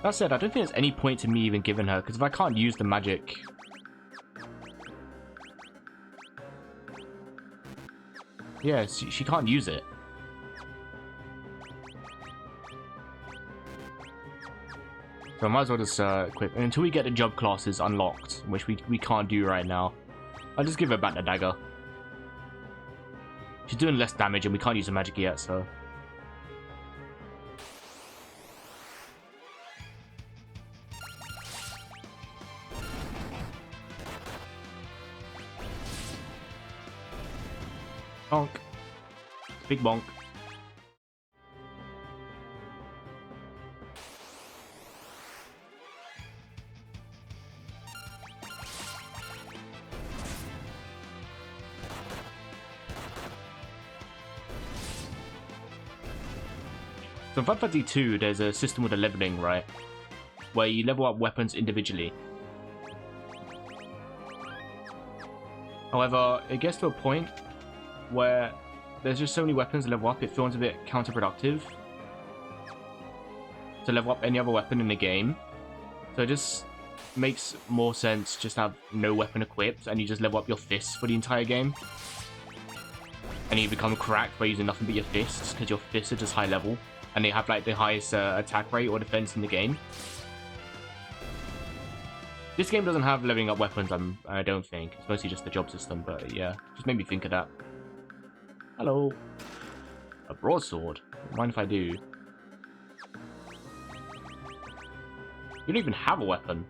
That said, I don't think there's any point to me even giving her, because if I can't use the magic... Yeah, she can't use it. So I might as well just equip. And until we get the job classes unlocked, which we can't do right now, I'll just give her back the dagger. She's doing less damage and we can't use the magic yet, so... Bonk. Big bonk. So in Final Fantasy 2, there's a system with a leveling, right? Where you level up weapons individually. However, it gets to a point where there's just so many weapons to level up, it feels a bit counterproductive to level up any other weapon in the game. So it just makes more sense just to have no weapon equipped and you just level up your fists for the entire game. And you become cracked by using nothing but your fists, because your fists are just high level. And they have like the highest attack rate or defense in the game. This game doesn't have leveling up weapons, I don't think. It's mostly just the job system, but yeah, just made me think of that. Hello. A broadsword. Mind if I do? You don't even have a weapon.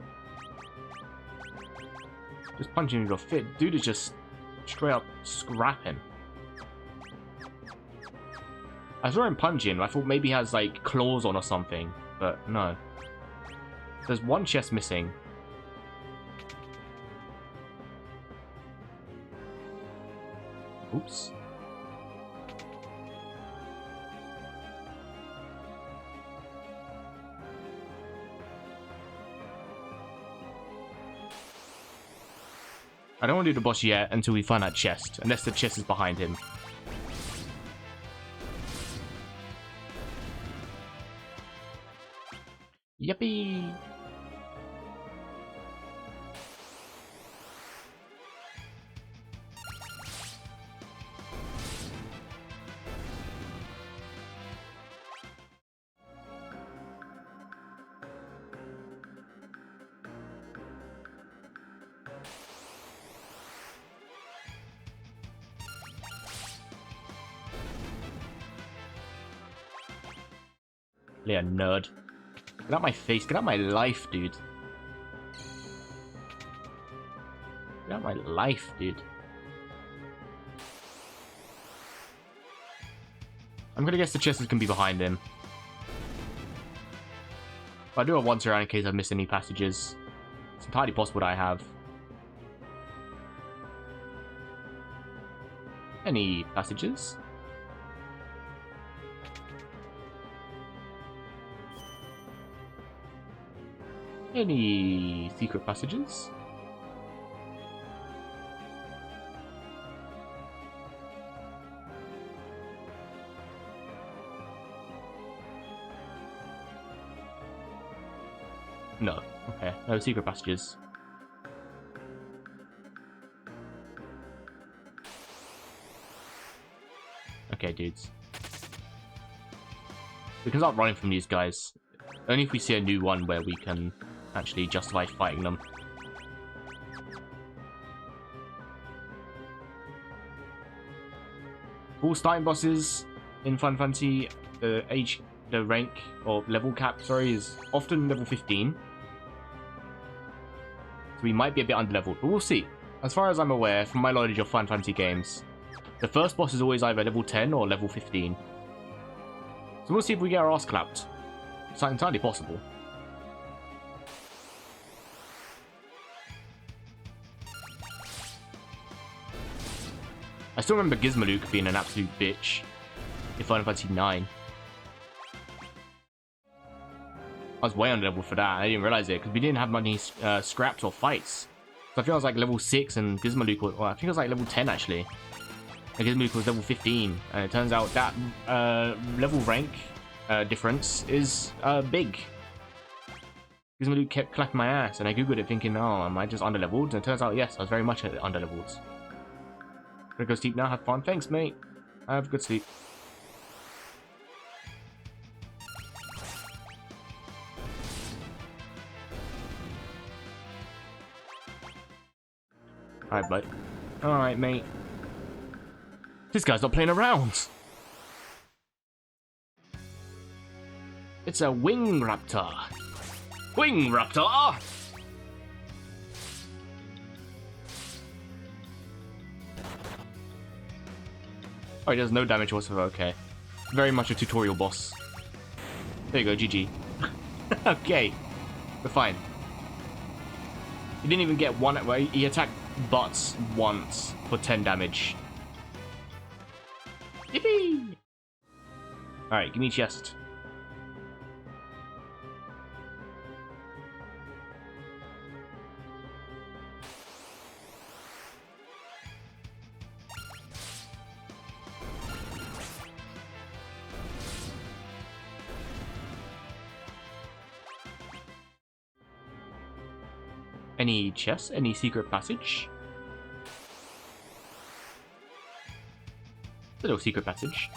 Just punching your fit. Dude is just straight up scrapping. I saw him punching. I thought maybe he has like claws on or something, but no. There's one chest missing. Oops. I don't want to do the boss yet until we find that chest, unless the chest is behind him. Yippee! Yeah, nerd. Get out my face. Get out my life, dude. Get out my life, dude. I'm gonna guess the chest is gonna be behind him. But I do it once around in case I've missed any passages. It's entirely possible that I have. Any passages? Any secret passages? No. Okay, no secret passages. Okay, dudes. We can start running from these guys. Only if we see a new one where we can actually justify fighting them. All starting bosses in Final Fantasy, the rank or level cap, sorry, is often level 15. So we might be a bit underleveled, but we'll see. As far as I'm aware, from my knowledge of Final Fantasy games, the first boss is always either level 10 or level 15. So we'll see if we get our ass clapped. It's entirely possible. I still remember Gizmaluke being an absolute bitch in Final Fantasy 9. I was way under level for that. I didn't realize it because we didn't have many scraps or fights. So I think I was like level 6 and Gizmaluke was, well, I think it was like level 10 actually. And Gizmaluke was level 15. And it turns out that level rank difference is big. Gizmaluke kept clapping my ass and I googled it thinking, oh, am I just underleveled? And it turns out, yes, I was very much underleveled. Gonna go sleep now, have fun. Thanks, mate. Have a good sleep. Alright, bud. Alright, mate. This guy's not playing around. It's a wing raptor. Wing raptor! Oh, he does no damage whatsoever, okay. Very much a tutorial boss. There you go, GG. Okay, we're fine. He didn't even get one, he attacked butts once for 10 damage. Yippee! Alright, give me chest. Any chest? Any secret passage? It's a little secret passage.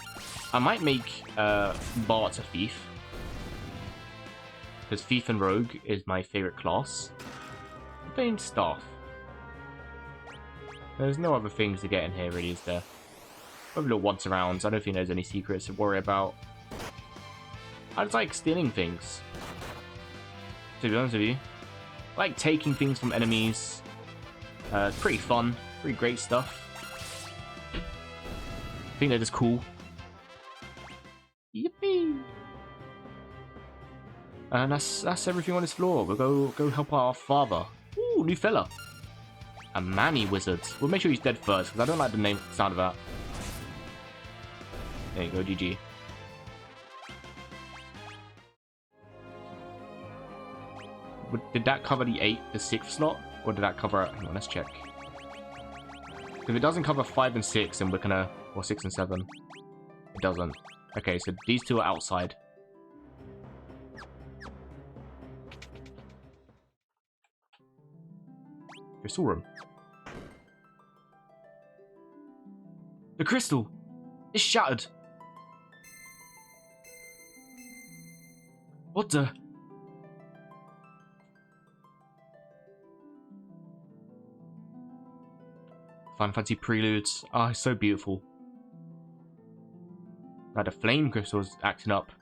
I might make Bart a thief. Because thief and rogue is my favorite class. Obtain staff. There's no other things to get in here really, is there? I have a little once arounds. I don't think there's any secrets to worry about. I just like stealing things. To be honest with you. I like taking things from enemies. It's pretty fun, pretty great stuff. I think they're just cool. Yippee! And that's everything on this floor. We'll go help our father. Ooh, new fella. A Manny wizard. We'll make sure he's dead first, because I don't like the sound of that. There you go, GG. Did that cover the 6th slot? Or did that cover... Hang on, let's check. If it doesn't cover 5 and 6, then we're gonna... Or 6 and 7. It doesn't. Okay, so these two are outside. Crystal room. The crystal! It's shattered! What the... Final Fantasy Preludes. Ah, oh, it's so beautiful. Like the flame crystal's acting up.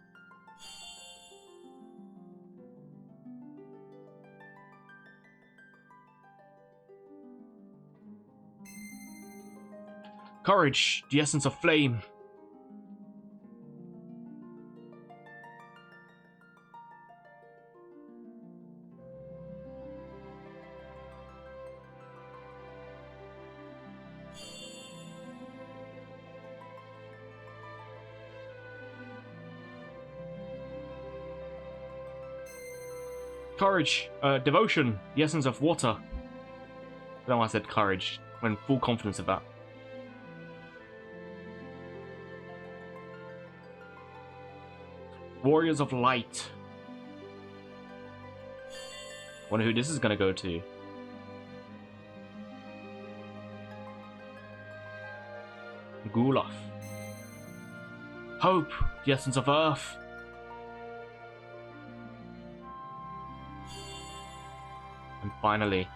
Courage, the essence of flame. Courage, devotion, the essence of water. I don't know why I said courage, when full confidence of that. Warriors of Light. Wonder who this is gonna go to. Gulof. Hope, the essence of Earth. And finally,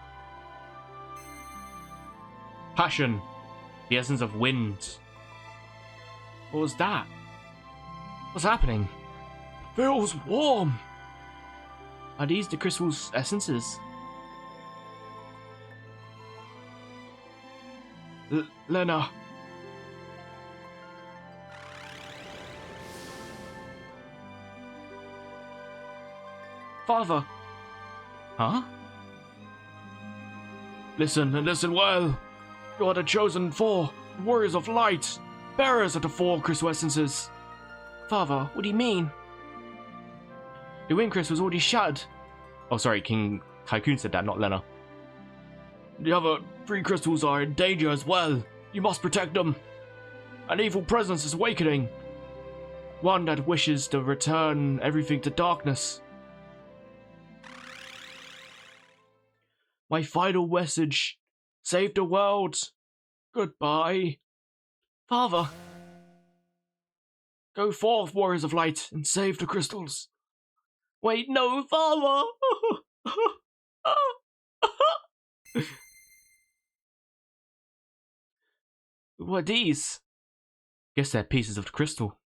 Passion, the essence of wind. What was that? What's happening? Feels warm. Are these the crystal's essences? Lena. Father. Huh? Listen, and listen well. You are the chosen four, warriors of light, bearers of the four crystal essences. Father, what do you mean? The wind crystal was already shattered. Oh, sorry, King Tycoon said that, not Lena. The other 3 crystals are in danger as well. You must protect them. An evil presence is awakening. One that wishes to return everything to darkness. My final message. Save the world. Goodbye. Father. Go forth, warriors of light, and save the crystals. Wait, no, Father. What are these? Guess they're pieces of the crystal.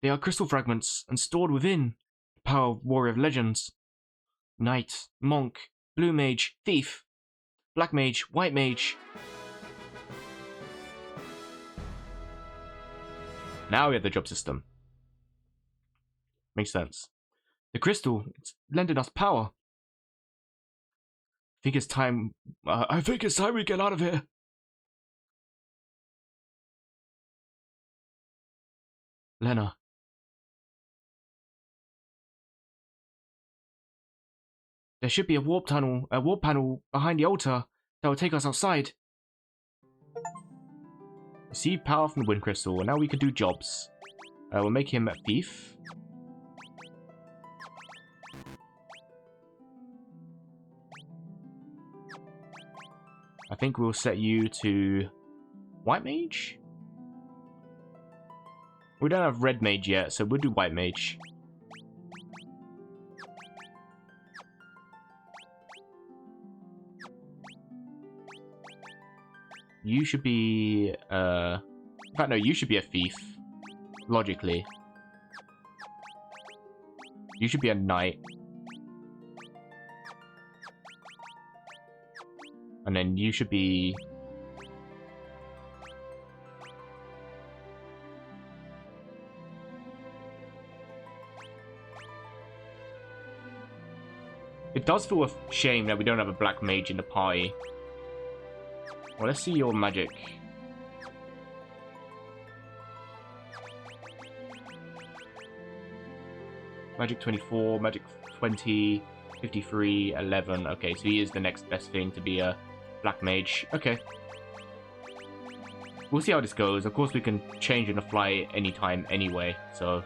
They are crystal fragments, and stored within the power of Warrior of Legends. Knight, Monk, Blue Mage, Thief, Black Mage, White Mage. Now we have the job system. Makes sense. The crystal, it's lending us power. I think it's time we get out of here. Lena. There should be a warp panel behind the altar that will take us outside. Receive power from the wind crystal, and now we can do jobs. We'll make him a thief. I think we'll set you to White Mage? We don't have Red Mage yet, so we'll do White Mage. You should be, in fact, no, you should be a thief. Logically. You should be a knight. And then you should be... It does feel a shame that we don't have a black mage in the party. Well, let's see your magic. Magic 24, magic 20, 53, 11. Okay, so he is the next best thing to be a black mage. Okay. We'll see how this goes. Of course, we can change on the fly anytime anyway, so...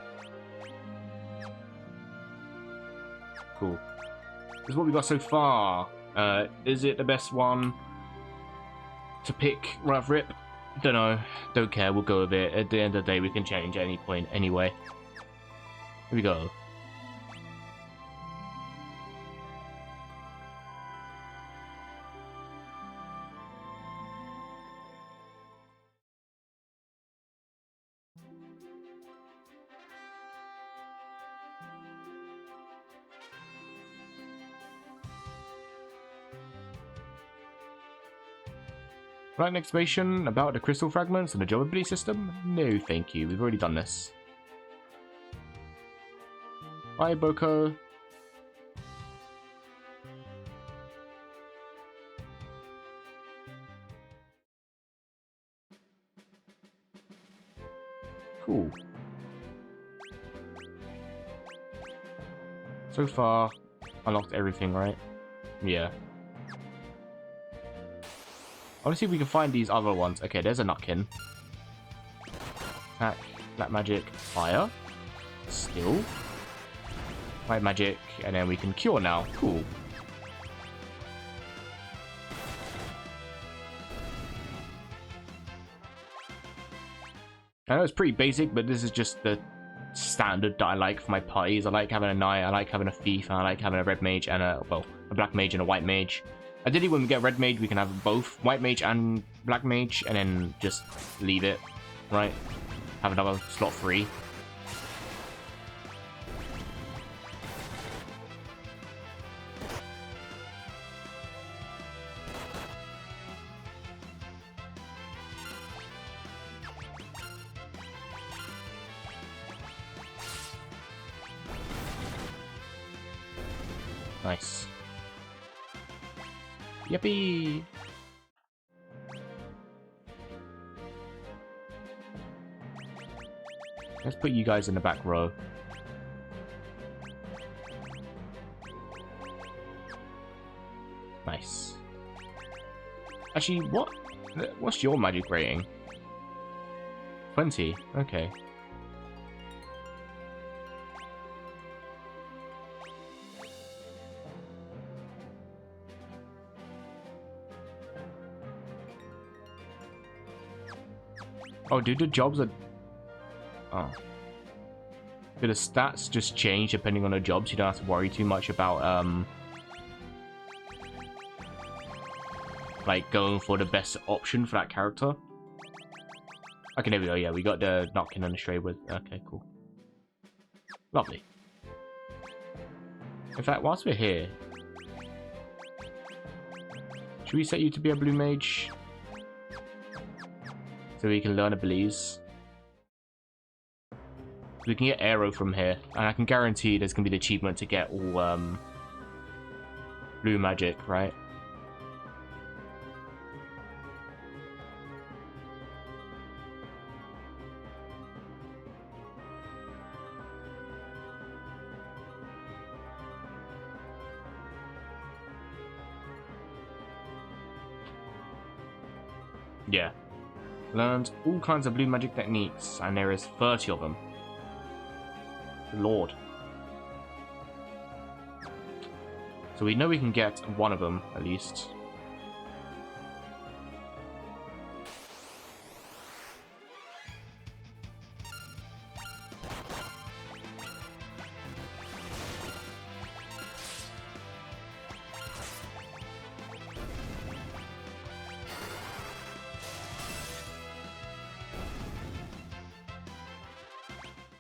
Cool. This is what we got so far. Is it the best one to pick right off rip? Don't know. Don't care. We'll go with it. At the end of the day, we can change at any point anyway. Here we go. Right, exclamation about the crystal fragments and the job ability system? No, thank you. We've already done this. Bye, Boko. Cool. So far, unlocked everything, right? Yeah. I want to see if we can find these other ones. Okay, there's a Nutkin. Attack, black magic, fire, skill, white magic, and then we can cure now. Cool. I know it's pretty basic, but this is just the standard that I like for my parties. I like having a knight, I like having a thief, and I like having a red mage and a black mage and a white mage. Ideally, when we get red mage, we can have both white mage and black mage, and then just leave it, right? Have another slot free. Nice. Yippee! Let's put you guys in the back row. Nice. Actually, what's your magic rating? 20. Okay. Oh, do the jobs are... Oh. Do the stats just change depending on the jobs? You don't have to worry too much about, like, going for the best option for that character? Okay, there we go. Yeah, we got the Notkin and the Stray with... Okay, cool. Lovely. In fact, whilst we're here... Should we set you to be a blue mage? So we can learn abilities. We can get arrow from here, and I can guarantee there's gonna be the achievement to get all blue magic, right? Yeah. Learned all kinds of blue magic techniques, and there is 30 of them. Lord. So we know we can get one of them, at least.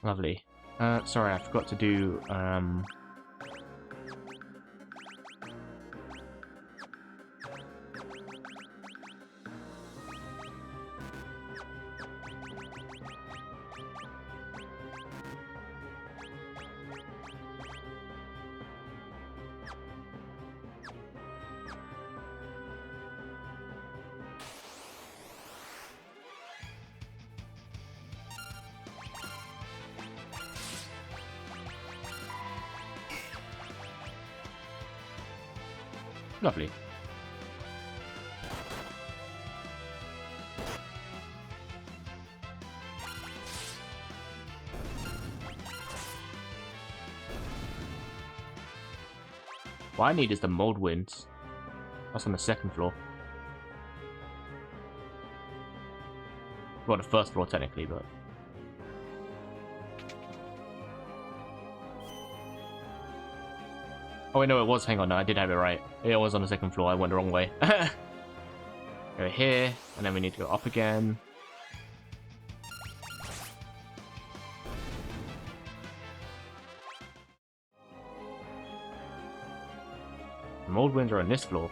Lovely. Sorry, I forgot to do, lovely. What I need is the mold winds. That's on the second floor. Well, the first floor technically, but... Oh wait, no, it was. Hang on, no, I did have it right. It was on the second floor. I went the wrong way. Go here, and then we need to go up again. The mold winds are on this floor.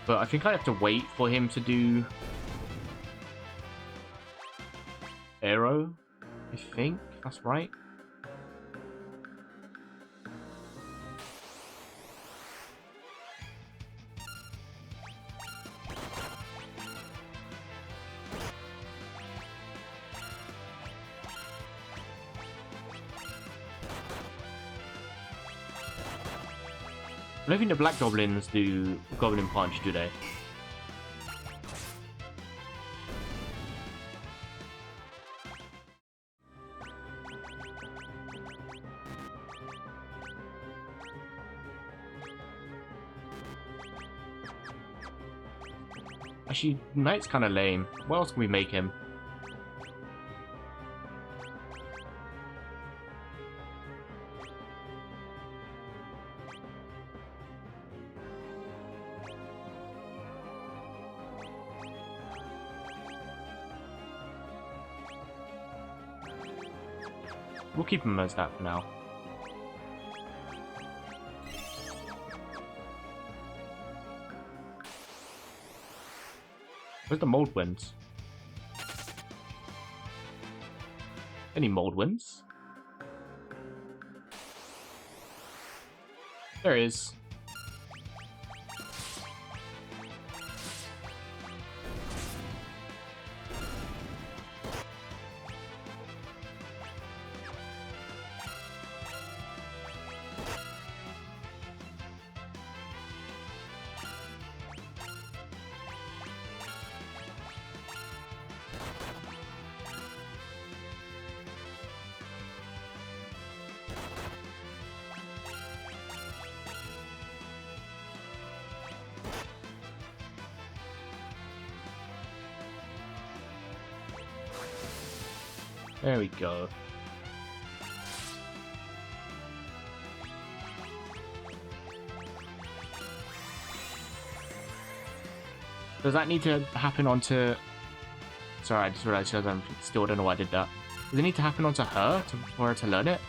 But I think I have to wait for him to do arrow. I think that's right. I don't think the black goblins do goblin punch, do they? Actually, Knight's kind of lame. What else can we make him? We'll keep him as that for now. Where's the mold winds? Any mold winds? There is. There we go. Does that need to happen onto... Sorry, I just realized I still don't know why I did that. Does it need to happen onto her for her to learn it?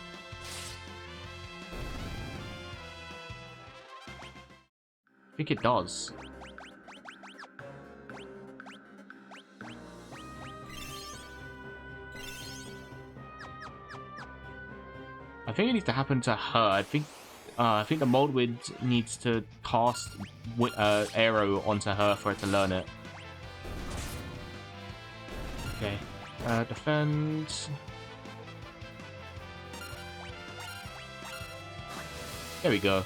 I think it does. I think it needs to happen to her. I think the Moldwind needs to cast arrow onto her for it to learn it. Okay. Defend. There we go.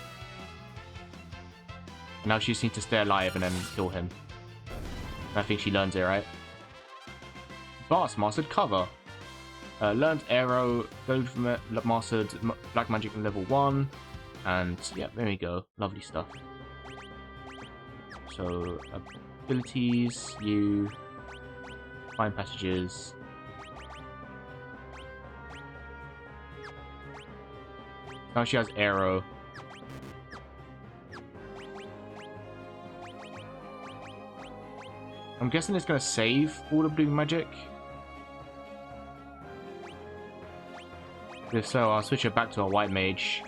Now she just needs to stay alive and then kill him. I think she learns it, right? Boss mastered cover. Learned arrow, goes from it, mastered black magic level 1, and yeah, there we go. Lovely stuff. So, abilities, you, find passages. Now she has arrow. I'm guessing it's gonna save all the blue magic. If so, I'll switch it back to a white mage.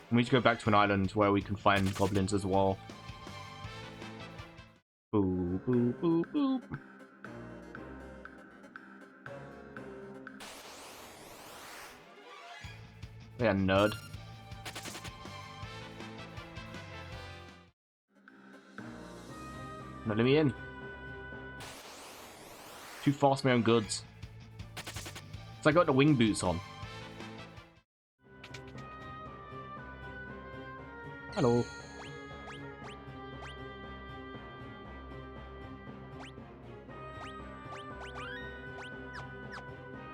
We need to go back to an island where we can find goblins as well. Boo, boo, boo, boo. Yeah, nerd. Not let me in. Too fast, my own goods. So I got the wing boots on. Hello.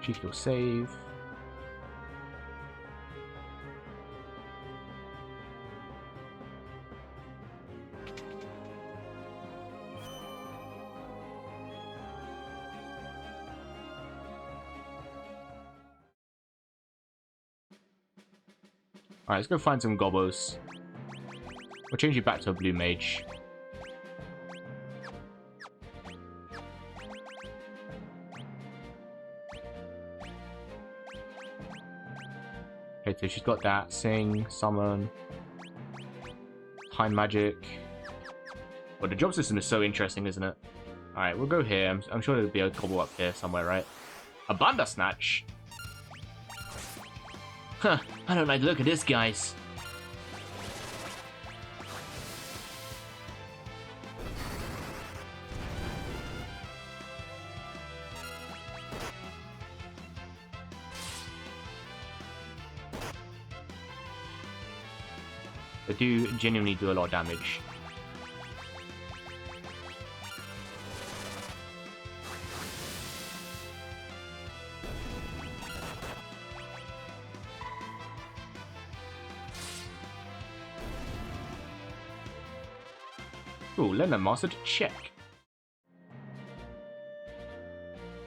Chief will save. Alright, let's go find some gobos. We'll change you back to a blue mage. Okay, so she's got that. Sing, summon, time magic. Well, the job system is so interesting, isn't it? Alright, we'll go here. I'm sure there'll be a gobble up here somewhere, right? A Bandersnatch? Huh, I don't like the look of this, guys. They do genuinely do a lot of damage. Ooh, Lena mastered check.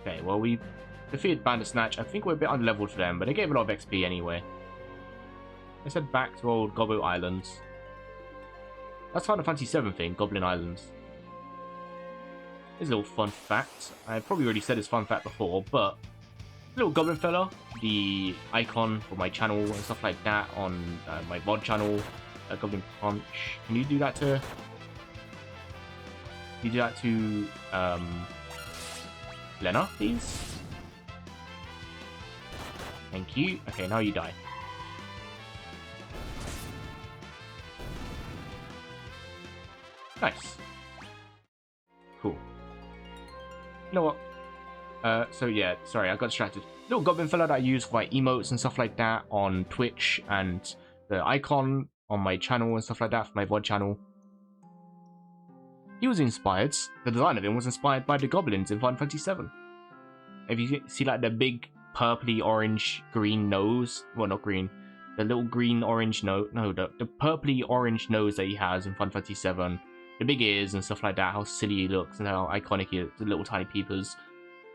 Okay, well, we defeated Bandersnatch. I think we're a bit underleveled for them, but they gave a lot of XP anyway. Let's head back to old Gobbo Islands. That's Final Fantasy VII thing, Goblin Islands. Here's a little fun fact. I probably already said this fun fact before, but little goblin fella, the icon for my channel and stuff like that on my VOD channel, Goblin Punch. Can you do that to? Can you do that to Lena, please? Thank you. Okay, now you die. Nice. Cool. You know what? So yeah, sorry, I got distracted. Little goblin fella that I use for my emotes and stuff like that on Twitch, and the icon on my channel and stuff like that for my VOD channel. He was inspired. The design of him was inspired by the goblins in Final Fantasy VII. If you see like the big purpley orange green nose, well not green, the little green orange nose, no, the purpley orange nose that he has in Final Fantasy VII. The big ears and stuff like that, how silly he looks and how iconic he is, the little tiny peepers.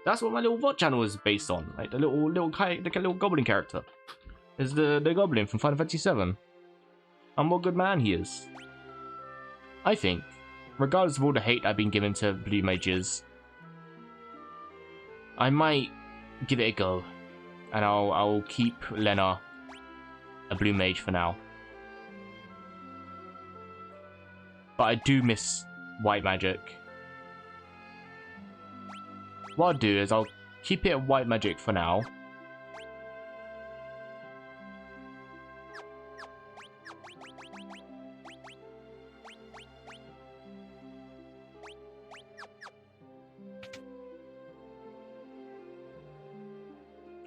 That's what my little VOD channel is based on, like the little goblin character. Is the goblin from Final Fantasy VII. And what good man he is. I think, regardless of all the hate I've been given to blue mages, I might give it a go, and I'll keep Lena a blue mage for now. But I do miss white magic. What I'll do is I'll keep it at white magic for now.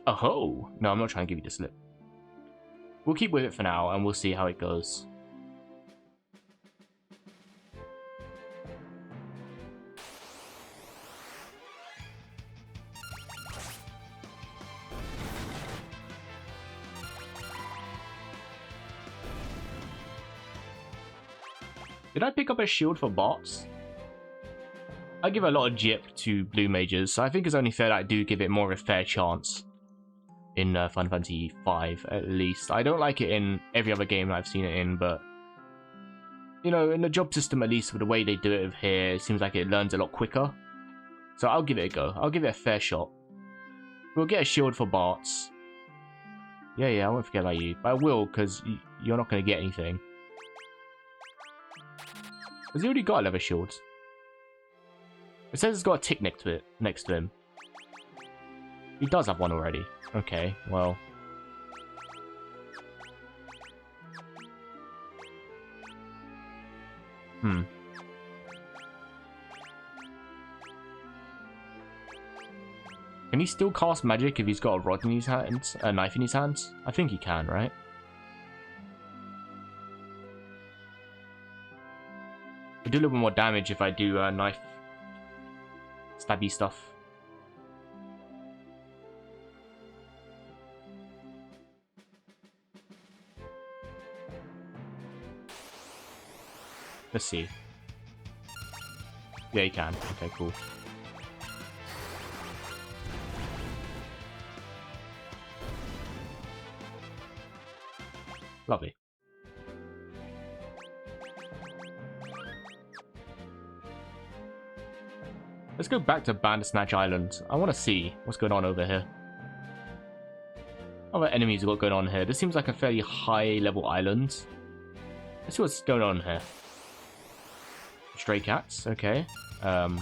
Oh, no, I'm not trying to give you the slip. We'll keep with it for now, and we'll see how it goes. Did I pick up a shield for bots? I give a lot of jip to blue mages, so I think it's only fair that I do give it more of a fair chance in Final Fantasy V, at least. I don't like it in every other game that I've seen it in, but you know, in the job system, at least with the way they do it here, it seems like it learns a lot quicker. So I'll give it a go. I'll give it a fair shot. We'll get a shield for Bart's. Yeah, I won't forget about you. But I will, because you're not going to get anything. Has he already got a leather shield? It says it's got a tick next to him. He does have one already. Okay, well. Can he still cast magic if he's got a rod in his hands, a knife in his hands? I think he can, right? I do a little bit more damage if I do knife stabby stuff. Let's see. Yeah, he can. Okay, cool. Lovely. Let's go back to Bandersnatch Island. I want to see what's going on over here. What other enemies have got going on here? This seems like a fairly high level island. Let's see what's going on here. Stray cats, okay. Burn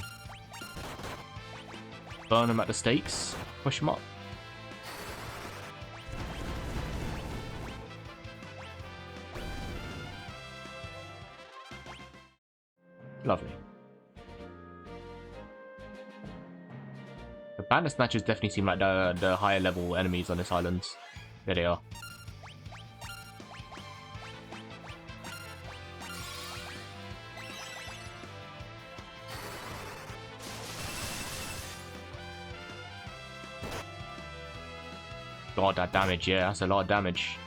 them at the stakes. Push them up. Lovely. The Bandersnatchers definitely seem like the higher level enemies on this island. There they are. God, that damage, yeah, that's a lot of damage.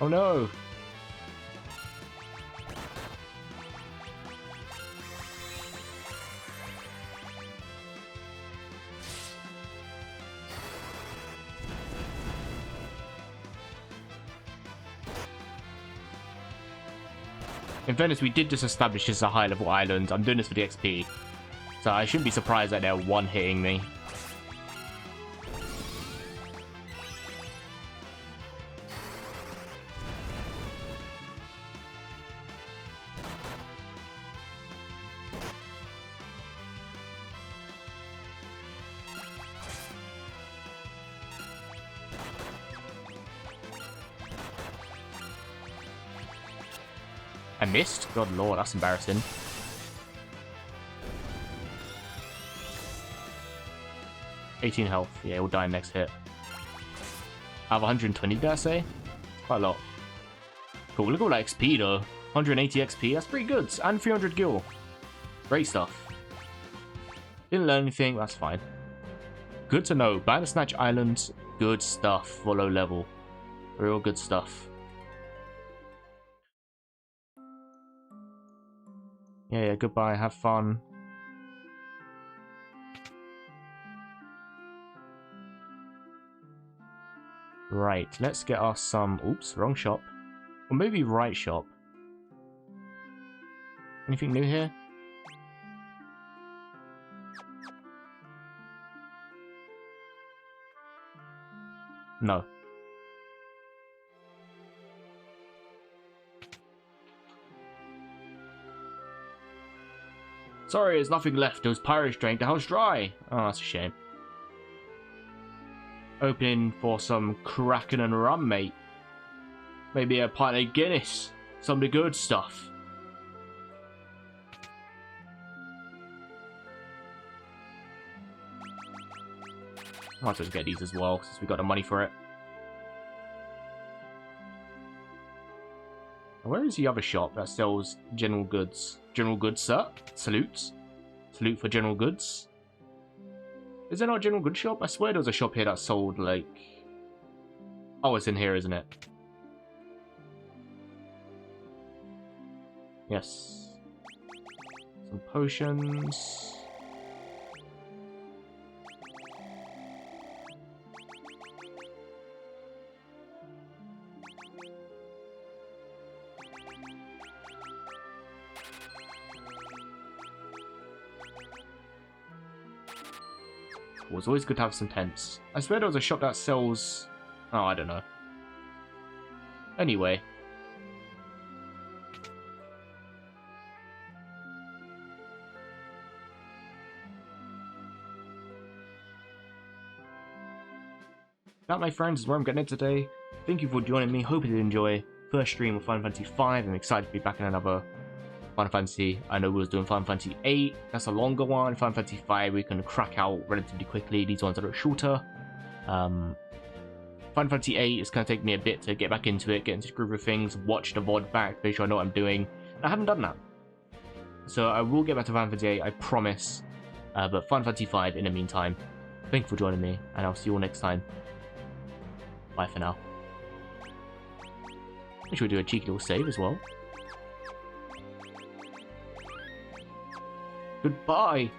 Oh no! In fairness, we did just establish this as a high level island. I'm doing this for the XP. So I shouldn't be surprised that they're one-hitting me. I missed? God lord, that's embarrassing. $18 health. Yeah, we'll die next hit. I have 120, did I say? Quite a lot. Cool, look at all that XP though. 180 XP, that's pretty good. And 300 gil. Great stuff. Didn't learn anything, that's fine. Good to know. Bandersnatch Island, good stuff for low level. Real good stuff. Yeah, goodbye, have fun. Right, let's get us some... Oops, wrong shop. Or maybe right shop. Anything new here? No. Sorry, there's nothing left. Those pirates drank the house dry. Oh, that's a shame. Opening for some Kraken and rum, mate. Maybe a pint of Guinness. Some of the good stuff. I might as well get these as well, since we got the money for it. Where is the other shop that sells general goods? General goods, sir? Salutes. Salute for general goods. Is there not a general goods shop? I swear there was a shop here that sold, like... Oh, it's in here, isn't it? Yes. Some potions. Cool. It's always good to have some tents. I swear there was a shop that sells... Oh, I don't know. Anyway. That, my friends, is where I'm getting it today. Thank you for joining me. Hope you did enjoy. First stream of Final Fantasy V. I'm excited to be back in another Final Fantasy. I know we was doing Final Fantasy VIII. That's a longer one. Final Fantasy V we can crack out relatively quickly. These ones are a little shorter. Final Fantasy VIII is going to take me a bit to get back into it, get into the groove of things, watch the VOD back, make sure I know what I'm doing. I haven't done that. So I will get back to Final Fantasy VIII, I promise. But Final Fantasy V in the meantime. Thank you for joining me, and I'll see you all next time. Bye for now. Make sure we do a cheeky little save as well. Goodbye!